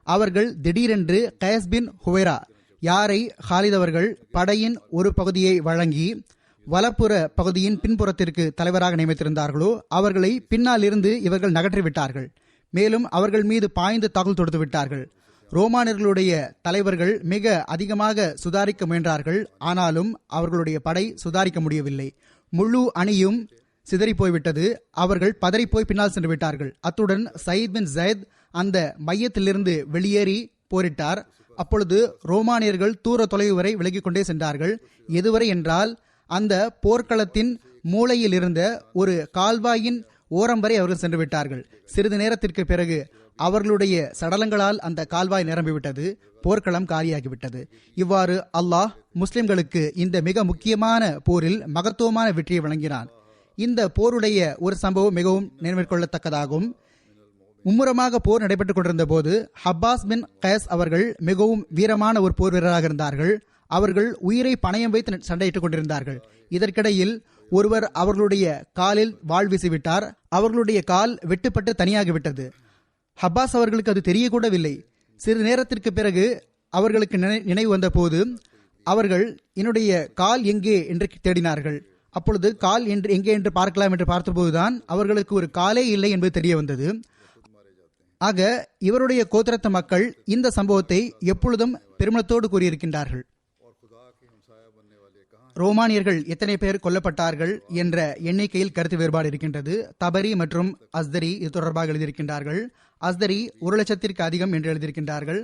அவர்கள் திடீரென்று கைஸ் பின் ஹுவைரா, யாரை ஹாலித் அவர்கள் படையின் ஒரு பகுதியை வழங்கி வலப்புற பகுதியின் பின்புறத்திற்கு தலைவராக நியமித்திருந்தார்களோ அவர்களை பின்னால் இருந்து இவர்கள் நகற்றிவிட்டார்கள். மேலும் அவர்கள் மீது பாய்ந்து தாக்குதல் தொடுத்து விட்டார்கள். ரோமானியர்களுடைய தலைவர்கள் மிக அதிகமாக சுதாரிக்க முயன்றார்கள். ஆனாலும் அவர்களுடைய படை சுதாரிக்க முடியவில்லை. முழு அணியும் சிதறி போய்விட்டது. அவர்கள் பதறிப்போய் பின்னால் சென்று விட்டார்கள். அத்துடன் சயீத் பின் ஜயத் அந்த மையத்திலிருந்து வெளியேறி போரிட்டார். அப்பொழுது ரோமானியர்கள் தூர தொலைவு வரை விலகிக் கொண்டே சென்றார்கள். எதுவரை என்றால் அந்த போர்க்களத்தின் மூலையில் இருந்த ஒரு கால்வாயின் ஓரம் வரை அவர்கள் சென்று விட்டார்கள். சிறிது நேரத்திற்கு பிறகு அவர்களுடைய சடலங்களால் அந்த கால்வாய் நிரம்பிவிட்டது. போர்க்களம் காலியாகிவிட்டது. இவ்வாறு அல்லாஹ் முஸ்லிம்களுக்கு இந்த மிக முக்கியமான போரில் மகத்துவமான வெற்றியை வழங்கினான். இந்த போருடைய ஒரு சம்பவம் மிகவும் நினைவிற்கொள்ளத்தக்கதாகும். மும்முரமாக போர் நடைபெற்றுக் கொண்டிருந்த போது ஹப்பாஸ் பின் கைஸ் அவர்கள் மிகவும் வீரமான ஒரு போர் வீரராக இருந்தார்கள். அவர்கள் உயிரை பணயம் வைத்து சண்டையிட்டுக் கொண்டிருந்தார்கள். இதற்கிடையில் ஒருவர் அவர்களுடைய காலில் வாள் வீசிவிட்டார். அவர்களுடைய கால் வெட்டுப்பட்டு தனியாகிவிட்டது. ஹப்பாஸ் அவர்களுக்கு அது தெரியக்கூடவில்லை. சிறிது நேரத்திற்கு பிறகு அவர்களுக்கு நினைவு வந்த போது அவர்கள் என்னுடைய கால் எங்கே என்று தேடினார்கள். அப்பொழுது கால் எங்கே என்று பார்க்கலாம் என்று பார்த்தபோதுதான் அவர்களுக்கு ஒரு காலே இல்லை என்பது தெரிய வந்தது. ஆக இவருடைய கோத்திரத்த மக்கள் இந்த சம்பவத்தை எப்பொழுதும் பெருமிதத்தோடு கூறியிருக்கின்றார்கள். ரோமானியர்கள் எத்தனை பேர் கொல்லப்பட்டார்கள் என்ற எண்ணிக்கையில் கருத்து வேறுபாடு இருக்கின்றது. தபரி மற்றும் அஸ்தரி இது தொடர்பாக எழுதியிருக்கின்றார்கள். அஸ்தரி 1,00,000 அதிகம் என்று எழுதியிருக்கின்றார்கள்.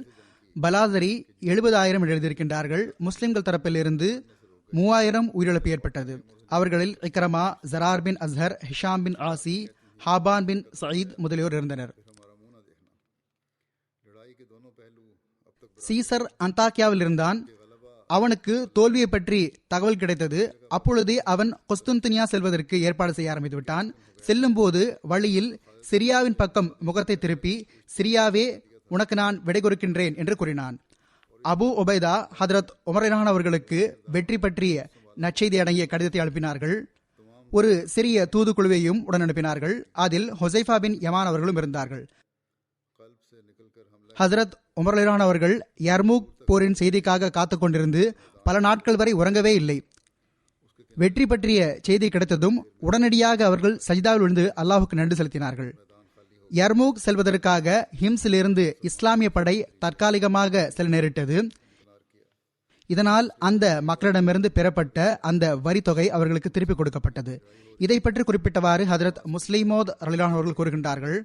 பலாசரி 70,000 என்று எழுதியிருக்கின்றார்கள். முஸ்லிம்கள் தரப்பில் இருந்து 3,000 உயிரிழப்பு ஏற்பட்டது. அவர்களில் இக்ரமா, ஜரார் பின் அஸ்ஹர், ஹிஷாம் பின் ஆசி, ஹாபான் பின் சயீத் முதலியோர் இருந்தனர். சீசர் அந்தாக்கியாவில் இருந்தான். அவனுக்கு தோல்வியை பற்றி தகவல் கிடைத்தது. அப்பொழுதே அவன் கொஸ்துன்துனியா செல்வதற்கு ஏற்பாடு செய்ய ஆரம்பித்து விட்டான். செல்லும் போது வழியில் சிரியாவின் பக்கம் முகத்தை திருப்பி, சிரியாவே உனக்கு நான் விடை கொடுக்கின்றேன் என்று கூறினான். அபு ஒபைதா ஹதரத் உமர் அவர்களுக்கு வெற்றி பற்றிய நற்செய்தி அடங்கிய கடிதத்தை அனுப்பினார்கள். ஒரு சிறிய தூதுக்குழுவையும் உடன் அனுப்பினார்கள். அதில் ஹுசைஃபா பின் யமான் அவர்களும் இருந்தார்கள். ஹசரத் உமர் அவர்கள் யர்மூக் போரின் செய்திக்காக காத்துக் கொண்டிருந்து பல நாட்கள் வரை உறங்கவே இல்லை. வெற்றி பற்றிய செய்தி கிடைத்ததும் உடனடியாக அவர்கள் சஜிதாவில் விழுந்து அல்லாஹுக்கு நன்றி செலுத்தினார்கள். யர்மூக் செல்வதற்காக ஹிம்ஸிலிருந்து இஸ்லாமிய படை தற்காலிகமாக செல்ல நேரிட்டது. இதனால் அந்த மக்களிடமிருந்து பெறப்பட்ட அந்த வரி தொகை அவர்களுக்கு திருப்பிக் கொடுக்கப்பட்டது. இதை பற்றி குறிப்பிட்டவாறு ஹதரத் முஸ்லிமோத் ரலியல்லாஹு அவர்கள் கூறுகின்றார்கள்,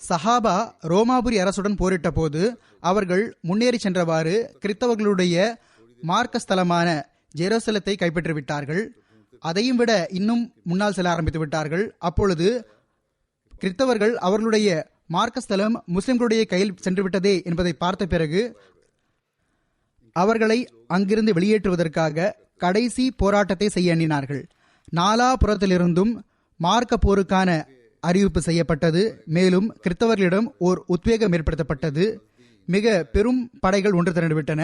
சஹாபா ரோமாபுரி அரசுடன் போரிட்ட போது அவர்கள் முன்னேறி சென்றவாறு கிறிஸ்தவர்களுடைய மார்க்கஸ்தலமான ஜெருசலத்தை கைப்பற்றிவிட்டார்கள். அதையும் விட இன்னும் முன்னால் செல்ல ஆரம்பித்து விட்டார்கள். அப்பொழுது கிறிஸ்தவர்கள் அவர்களுடைய மார்க்கஸ்தலம் முஸ்லிம்களுடைய கையில் சென்றுவிட்டதே என்பதை பார்த்த பிறகு அவர்களை அங்கிருந்து வெளியேற்றுவதற்காக கடைசி போராட்டத்தை செய்ய எண்ணினார்கள். நாலாபுறத்திலிருந்தும் மார்க்க போருக்கான அறிவிப்பு செய்யப்பட்டது. மேலும் கிறிஸ்தவர்களிடம் ஓர் உத்வேகம் ஏற்படுத்தப்பட்டது. மிக பெரும் படைகள் ஒன்று திரண்டுவிட்டன.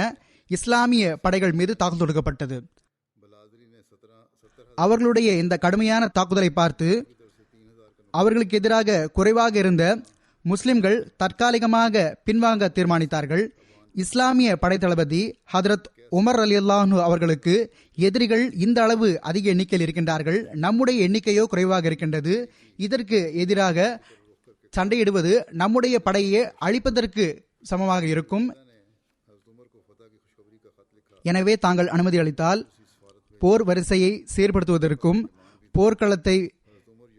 இஸ்லாமிய படைகள் மீது தாக்குதல் தொடுக்கப்பட்டது. அவர்களுடைய இந்த கடுமையான தாக்குதலை பார்த்து அவர்களுக்கு எதிராக குறைவாக இருந்த முஸ்லிம்கள் தற்காலிகமாக பின்வாங்க தீர்மானித்தார்கள். இஸ்லாமிய படைத்தளபதி ஹதரத் உமர் ரலியல்லாஹு அவர்களுக்கு எதிரிகள் இந்த அளவு அதிக எண்ணிக்கையில் இருக்கின்றார்கள், நம்முடைய எண்ணிக்கையோ குறைவாக இருக்கின்றது, இதற்கு எதிராக சண்டையிடுவது நம்முடைய படையை அழிப்பதற்கு சமமாக இருக்கும். எனவே தாங்கள் அனுமதி அளித்தால் போர் வரிசையை சீர்படுத்துவதற்கும் போர்க்களத்தை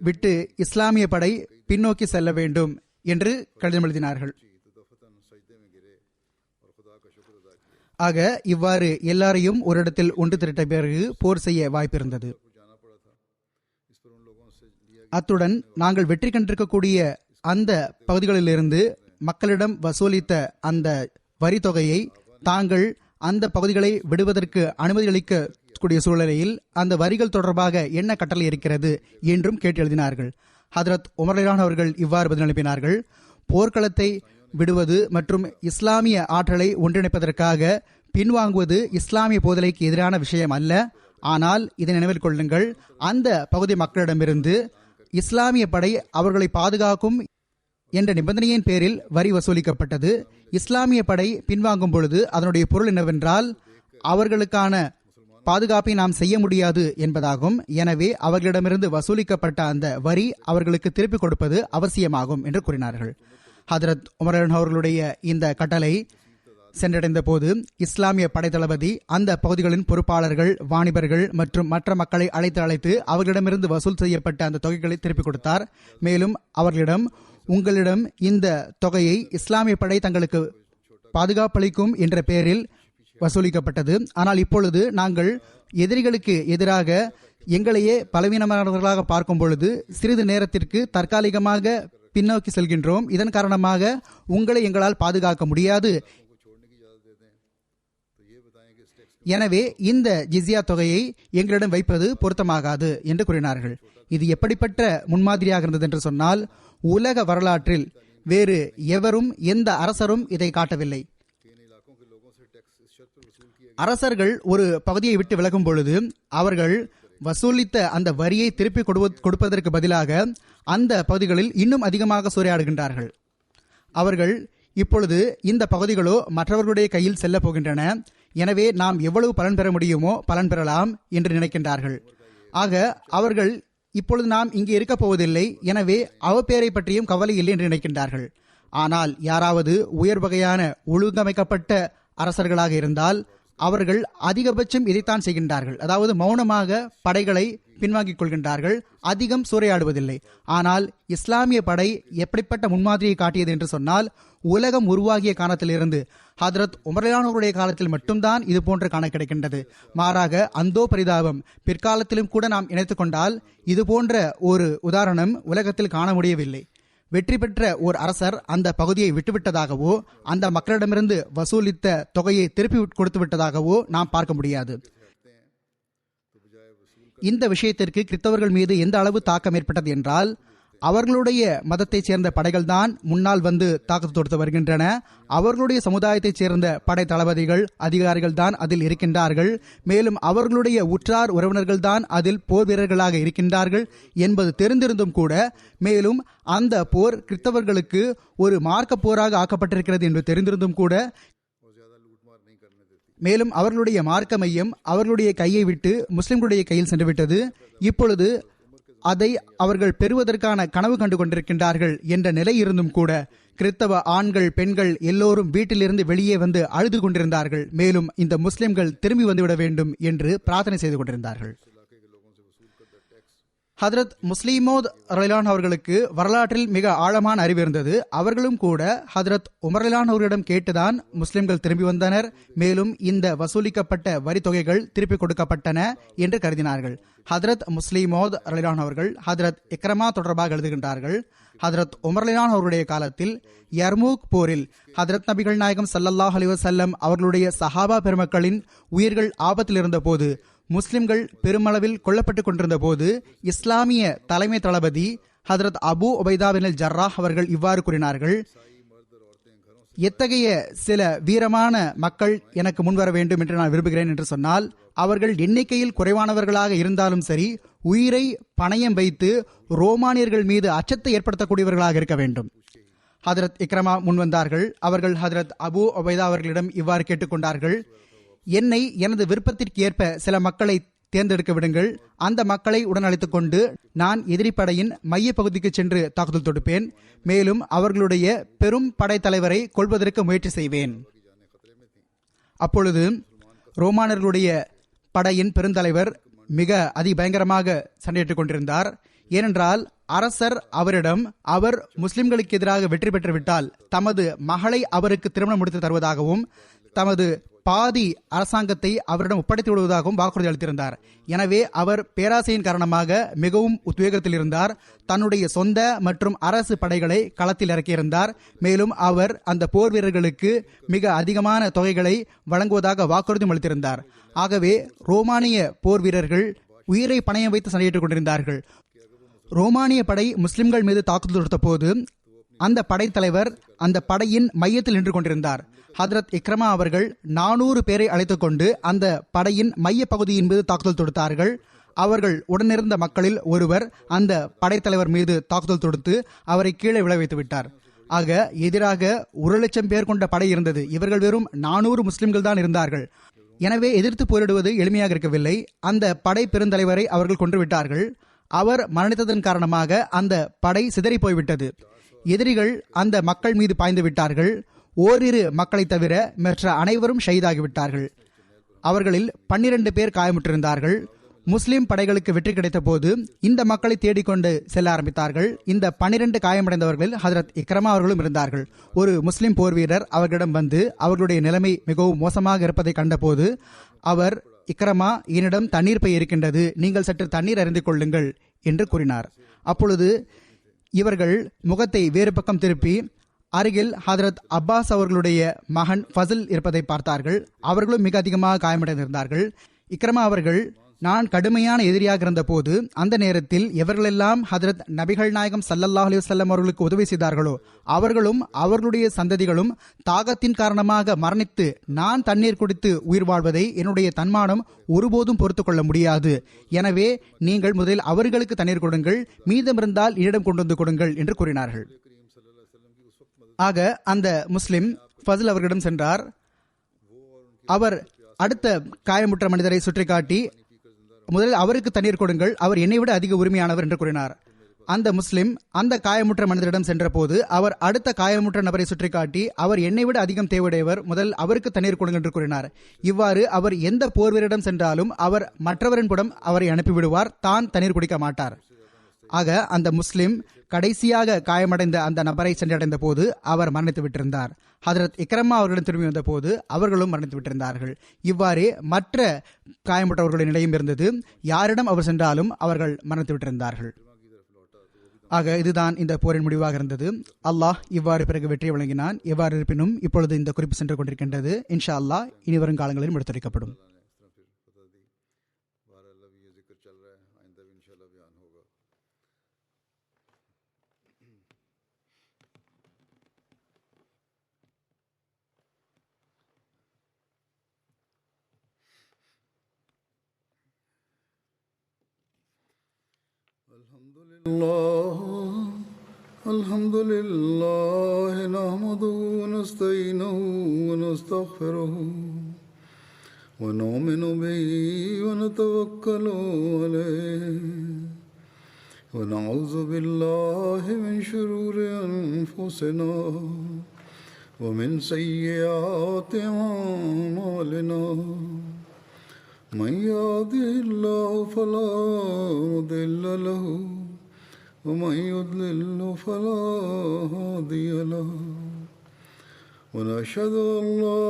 விட்டு இஸ்லாமிய படை பின்னோக்கி செல்ல வேண்டும் என்று கடிதம் எழுதினார்கள். ஆக இவ்வாறு எல்லாரையும் ஒரு இடத்தில் ஒன்று திரட்ட பிறகு போர் செய்ய வாய்ப்பிருந்தது. அத்துடன் நாங்கள் வெற்றி கண்டிருக்கக்கூடிய அந்த பகுதிகளிலிருந்து மக்களிடம் வசூலித்த அந்த வரி தொகையை தாங்கள் அந்த பகுதிகளை விடுவதற்கு அனுமதி அளிக்கக்கூடிய சூழ்நிலையில் அந்த வரிகள் தொடர்பாக என்ன கட்டளை இருக்கிறது என்றும் கேட்டு எழுதினார்கள். ஹதரத் உமர் அவர்கள் இவ்வாறு பதில் அனுப்பினார்கள், போர்க்களத்தை விடுவது மற்றும் இஸ்லாமிய ஆற்றலை ஒன்றிணைப்பதற்காக பின்வாங்குவது இஸ்லாமிய போதலைக்கு எதிரான விஷயம் அல்ல. ஆனால் இதை நினைவில் கொள்ளுங்கள், அந்த பகுதி மக்களிடமிருந்து இஸ்லாமிய படை அவர்களை பாதுகாக்கும் என்ற நிபந்தனையின் பேரில் வரி வசூலிக்கப்பட்டது. இஸ்லாமிய படை பின்வாங்கும் பொழுது அதனுடைய பொருள் என்னவென்றால் அவர்களுக்கான பாதுகாப்பை நாம் செய்ய முடியாது என்பதாகும். எனவே அவர்களிடமிருந்து வசூலிக்கப்பட்ட அந்த வரி அவர்களுக்கு திருப்பிக் கொடுப்பது அவசியமாகும் என்று கூறினார்கள். ஹதரத் உமர் அவர்களுடைய இந்த கட்டளை சென்றடைந்த போது இஸ்லாமிய படைத்தளபதி அந்த பகுதிகளின் பொறுப்பாளர்கள், வாணிபர்கள் மற்றும் மற்ற மக்களை அழைத்து அவர்களிடமிருந்து வசூல் செய்யப்பட்ட அந்த தொகைகளை திருப்பிக் கொடுத்தார். மேலும் அவர்களிடம், உங்களிடம் இந்த தொகையை இஸ்லாமிய படை தங்களுக்கு பாதுகாப்பளிக்கும் என்ற பெயரில் வசூலிக்கப்பட்டது. ஆனால் இப்பொழுது நாங்கள் எதிரிகளுக்கு எதிராக எங்களையே பலவீனமானவர்களாக பார்க்கும் பொழுது சிறிது நேரத்திற்கு தற்காலிகமாக பின்னோக்கி செல்கின்றோம். இதன் காரணமாக உங்களை எங்களால் பாதுகாக்க முடியாது. எனவே இந்த ஜிஸ்யா தொகையை எங்களிடம் வைப்பது பொருத்தமாகாது என்று கூறினார்கள். இது எப்படிப்பட்ட முன்மாதிரியாக இருந்தது என்று சொன்னால், உலக வரலாற்றில் வேறு எவரும், எந்த அரசரும் இதை காட்டவில்லை. அரசர்கள் ஒரு பகுதியை விட்டு விலகும் பொழுது அவர்கள் வசூலித்த அந்த வரியை திருப்பி கொடுப்பதற்கு பதிலாக அந்த பகுதிகளில் இன்னும் அதிகமாக சூறையாடுகின்றார்கள். அவர்கள் இப்பொழுது இந்த பகுதிகளோ மற்றவர்களுடைய கையில் செல்ல போகின்றன, எனவே நாம் எவ்வளவு பலன் பெற முடியுமோ பலன் பெறலாம் என்று நினைக்கின்றார்கள். ஆக அவர்கள் இப்பொழுது நாம் இங்கே இருக்கப் போவதில்லை, எனவே அவப்பேரை பற்றியும் கவலை இல்லை என்று நினைக்கின்றார்கள். ஆனால் யாராவது உயர் வகையான ஒழுங்கமைக்கப்பட்ட அரசர்களாக இருந்தால் அவர்கள் அதிகபட்சம் இதைத்தான் செய்கின்றார்கள். அதாவது மௌனமாக படைகளை பின்வாங்கிக் கொள்கின்றார்கள், அதிகம் சூறையாடுவதில்லை. ஆனால் இஸ்லாமிய படை எப்படிப்பட்ட முன்மாதிரியை காட்டியது என்று சொன்னால், உலகம் உருவாகிய காலத்திலிருந்து ஹதரத் உமர்லானவருடைய காலத்தில் மட்டும்தான் இது போன்று காண கிடைக்கின்றது. மாறாக அந்தோ பரிதாபம், பிற்காலத்திலும் கூட நாம் இணைத்துக் கொண்டால் இது போன்ற ஒரு உதாரணம் உலகத்தில் காண முடியவில்லை. வெற்றி பெற்ற ஒரு அரசர் அந்த பகுதியை விட்டுவிட்டதாகவோ அந்த மக்களிடமிருந்து வசூலித்த தொகையை திருப்பி கொடுத்து விட்டதாகவோ நாம் பார்க்க முடியாது. இந்த விஷயத்திற்கு கிறிஸ்தவர்கள் மீது எந்த அளவு தாக்கம் ஏற்பட்டது என்றால், அவர்களுடைய மதத்தைச் சேர்ந்த படைகள் தான் முன்னால் வந்து தாக்குதல் தொடுத்து வருகின்றன. அவர்களுடைய சமுதாயத்தைச் சேர்ந்த படை தளபதிகள், அதிகாரிகள் தான் அதில் இருக்கின்றார்கள். மேலும் அவர்களுடைய உற்றார் உறவினர்கள் தான் அதில் போர் வீரர்களாக இருக்கின்றார்கள் என்பது தெரிந்திருந்தும் கூட, மேலும் அந்த போர் கிறிஸ்தவர்களுக்கு ஒரு மார்க்க போராக ஆக்கப்பட்டிருக்கிறது என்று தெரிந்திருந்தும் கூட, மேலும் அவர்களுடைய மார்க்க மையம் அவர்களுடைய கையை விட்டு முஸ்லிம்களுடைய கையில் சென்றுவிட்டது. இப்பொழுது அதை அவர்கள் பெறுவதற்கான கனவு கண்டு கொண்டிருக்கின்றார்கள் என்ற நிலை இருந்தும் கூட கிறிஸ்தவ ஆண்கள், பெண்கள் எல்லோரும் வீட்டிலிருந்து வெளியே வந்து அழுது கொண்டிருந்தார்கள். மேலும் இந்த முஸ்லிம்கள் திரும்பி வந்துவிட வேண்டும் என்று பிரார்த்தனை செய்து கொண்டிருந்தார்கள். ஹதரத் முஸ்லிமோத் ரலிலான் அவர்களுக்கு வரலாற்றில் மிக ஆழமான அறிவு இருந்தது. அவர்களும் கூட ஹதரத் உமர்லான் அவர்களிடம் கேட்டுதான் முஸ்லிம்கள் திரும்பி வந்தனர். மேலும் இந்த வசூலிக்கப்பட்ட வரி தொகைகள் திருப்பி கொடுக்கப்பட்டன என்று கருதினார்கள். ஹதரத் முஸ்லிமோத் ரலிலான் அவர்கள் ஹதரத் இக்ரமா தொடர்பாக எழுதுகின்றார்கள். ஹதரத் உமர்லான் அவர்களுடைய காலத்தில் யர்மூக் போரில் ஹதரத் நபிகள் நாயகம் ஸல்லல்லாஹு அலைஹி வஸல்லம் அவர்களுடைய சஹாபா பெருமக்களின் உயிர்கள் ஆபத்தில் இருந்த போது, முஸ்லிம்கள் பெருமளவில் கொல்லப்பட்டுக் கொண்டிருந்த போது, இஸ்லாமிய தலைமை தளபதி ஹதரத் அபு உபைதா பின் அல் ஜர்ராஹ் அவர்கள் இவ்வாறு கூறினார்கள்: எத்தகைய சில வீரமான மக்கள் எனக்கு முன்வர வேண்டும் என்று நான் விரும்புகிறேன் என்று சொன்னால், அவர்கள் எண்ணிக்கையில் குறைவானவர்களாக இருந்தாலும் சரி, உயிரை பணயம் வைத்து ரோமானியர்கள் மீது அச்சத்தை ஏற்படுத்தக்கூடியவர்களாக இருக்க வேண்டும். ஹதரத் இக்ரமா முன்வந்தார்கள். அவர்கள் ஹதரத் அபு உபைதா அவர்களிடம் இவ்வாறு கேட்டுக்கொண்டார்கள்: என்னை எனது விருப்பத்திற்கு ஏற்ப சில மக்களை தேர்ந்தெடுக்க விடுங்கள். அந்த மக்களை உடன் அழைத்துக் கொண்டு நான் எதிரிப்படையின் மைய பகுதிக்கு சென்று தாக்குதல் தொடுப்பேன். மேலும் அவர்களுடைய பெரும் படைத்தலைவரை கொள்வதற்கு முயற்சி செய்வேன். அப்பொழுது ரோமானியர்களுடைய படையின் பெருந்தலைவர் மிக அதிபயங்கரமாக சண்டையிட்டுக் கொண்டிருந்தார். ஏனென்றால் அரசர் அவரிடம், அவர் முஸ்லிம்களுக்கு எதிராக வெற்றி பெற்றுவிட்டால் தமது மகளை அவருக்கு திருமணம் முடித்து தருவதாகவும் தமது பாதி அரசாங்கத்தை அவரிடம் ஒப்படைத்து விடுவதாகவும் வாக்குறுதி அளித்திருந்தார். எனவே அவர் பேராசையின் காரணமாக மிகவும் உத்வேகத்தில் இருந்தார். தன்னுடைய சொந்த மற்றும் அரசு படைகளை களத்தில் இறக்கியிருந்தார். மேலும் அவர் அந்த போர் வீரர்களுக்கு மிக அதிகமான தொகைகளை வழங்குவதாக வாக்குறுதியும் அளித்திருந்தார். ஆகவே ரோமானிய போர் வீரர்கள் உயிரை பணயம் வைத்து சண்டையிட்டுக் கொண்டிருந்தார்கள். ரோமானிய படை முஸ்லிம்கள் மீது தாக்குதல் தொடுத்த போது அந்த படைத்தலைவர் அந்த படையின் மையத்தில் நின்று கொண்டிருந்தார். ஹதரத் இக்ரமா அவர்கள் 400 பேரை அழைத்துக் கொண்டு அந்த படையின் மைய பகுதியின் மீது தாக்குதல் தொடுத்தார்கள். அவர்கள் உடனிருந்த மக்களில் ஒருவர் அந்த படைத்தலைவர் மீது தாக்குதல் தொடுத்து அவரை கீழே விழ வைத்து விட்டார். ஆக எதிராக 1,00,000 பேர் கொண்ட படை இருந்தது. இவர்கள் வெறும் 400 முஸ்லிம்கள் தான் இருந்தார்கள். எனவே எதிர்த்து போரிடுவது எளிமையாக இருக்கவில்லை. அந்த படை பெருந்தலைவரை அவர்கள் கொன்றுவிட்டார்கள். அவர் மரணித்ததன் காரணமாக அந்த படை சிதறி போய்விட்டது. எதிரிகள் அந்த மக்கள் மீது பாய்ந்து விட்டார்கள். ஓரிரு மக்களை தவிர மற்ற அனைவரும் ஷஹீதாகிவிட்டார்கள். அவர்களில் 12 பேர் காயமுற்றிருந்தார்கள். முஸ்லிம் படைகளுக்கு வெற்றி கிடைத்த போது இந்த மக்களை தேடிக்கொண்டு செல்ல ஆரம்பித்தார்கள். இந்த 12 காயமடைந்தவர்களில் ஹஜரத் இக்ரமா அவர்களும் இருந்தார்கள். ஒரு முஸ்லிம் போர் வீரர் அவர்களிடம் வந்து அவர்களுடைய நிலைமை மிகவும் மோசமாக இருப்பதை கண்டபோது அவர், இக்ரமா, என்னிடம் தண்ணீர் பை இருக்கின்றது, நீங்கள் சற்று தண்ணீர் அறிந்து கொள்ளுங்கள் என்று கூறினார். அப்பொழுது இவர்கள் முகத்தை வேறு பக்கம் திருப்பி அருகில் ஹதரத் அப்பாஸ் அவர்களுடைய மகன் ஃபசில் இருப்பதை பார்த்தார்கள். அவர்களும் மிக அதிகமாக காயமடைந்திருந்தார்கள். இக்ரமா அவர்கள், நான் கடுமையான எதிரியாக இருந்த போது அந்த நேரத்தில் எவர்களெல்லாம் ஹதரத் நபிகள் நாயகம் ஸல்லல்லாஹு அலைஹி வஸல்லம் அவர்களுக்கு உதவி செய்தார்களோ அவர்களும் அவர்களுடைய சந்ததிகளும் தாகத்தின் காரணமாக மரணித்து நான் தண்ணீர் குடித்து உயிர் வாழ்வதை என்னுடைய தன்மானம் ஒருபோதும் பொறுத்து கொள்ள முடியாது. எனவே நீங்கள் முதலில் அவர்களுக்கு தண்ணீர் கொடுங்கள், மீதமிருந்தால் என்னிடம் கொண்டு வந்து கொடுங்கள் என்று கூறினார்கள். ஆக அந்த முஸ்லிம் ஃபசில் அவர்களிடம் சென்றார். அவர் அடுத்த காயமுற்ற மனிதரை சுற்றி காட்டி, முதலில் அவருக்கு தண்ணீர் கொடுங்கள், அவர் என்னை விட அதிக உரிமையானவர் என்று கூறினார். அந்த முஸ்லிம் அந்த காயமுற்ற மனிதரிடம் சென்ற போது அவர் அடுத்த காயமுற்ற நபரை சுற்றி காட்டி, அவர் என்னை விட அதிகம் தேவையுடையவர், முதல் அவருக்கு தண்ணீர் கொடுங்கள் என்று கூறினார். இவ்வாறு அவர் எந்த போர் வீரரிடம் சென்றாலும் அவர் மற்றவரின் புடம் அவரை அனுப்பிவிடுவார், தான் தண்ணீர் குடிக்க மாட்டார். ஆக அந்த முஸ்லிம் கடைசியாக காயமடைந்த அந்த நபரை சென்றடைந்த போது அவர் மரணித்து விட்டிருந்தார். ஹதரத் இக்ரமா அவர்களிடம் திரும்பி வந்த போது அவர்களும் மரணித்து விட்டிருந்தார்கள். இவ்வாறே மற்ற காயமுற்றவர்களின் நிலையும் இருந்தது. யாரிடம் அவர் சென்றாலும் அவர்கள் மரணித்து விட்டிருந்தார்கள். ஆக இதுதான் இந்த போரின் முடிவாக இருந்தது. அல்லாஹ் இவ்வாறு பிறகு வெற்றியை வழங்கினான். எவ்வாறு இருப்பினும் இப்பொழுது இந்த குறிப்பு சென்று கொண்டிருக்கின்றது. இன்ஷா அல்லாஹ் இனி வரும் காலங்களிலும் எடுத்துரைக்கப்படும். الحمد لله نحمده ونستعينه ونستغفره ونؤمن به ونتوكل عليه ونعوذ بالله من شرور أنفسنا ومن سيئات أعمالنا من يهده الله فلا مضل له ومن يضلل فلا هادي له ونشهد أن لا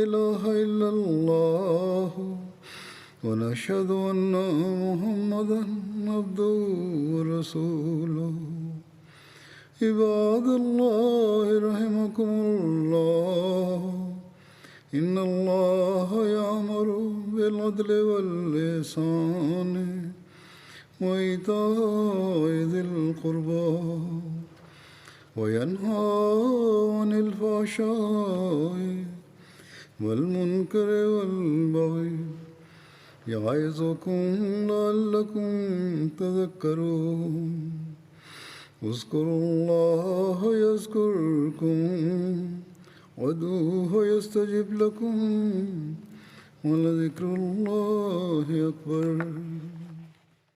إله إلا الله ونشهد أن محمدا عبده ورسوله عباد الله رحمكم الله إن الله يأمر بالعدل والإحسان وإيتاء ذي القربى وينهى عن الفحشاء والمنكر والبغي يعظكم لعلكم تذكرون اذكروا الله يذكركم وادعوه يستجب لكم ولذكر الله أكبر.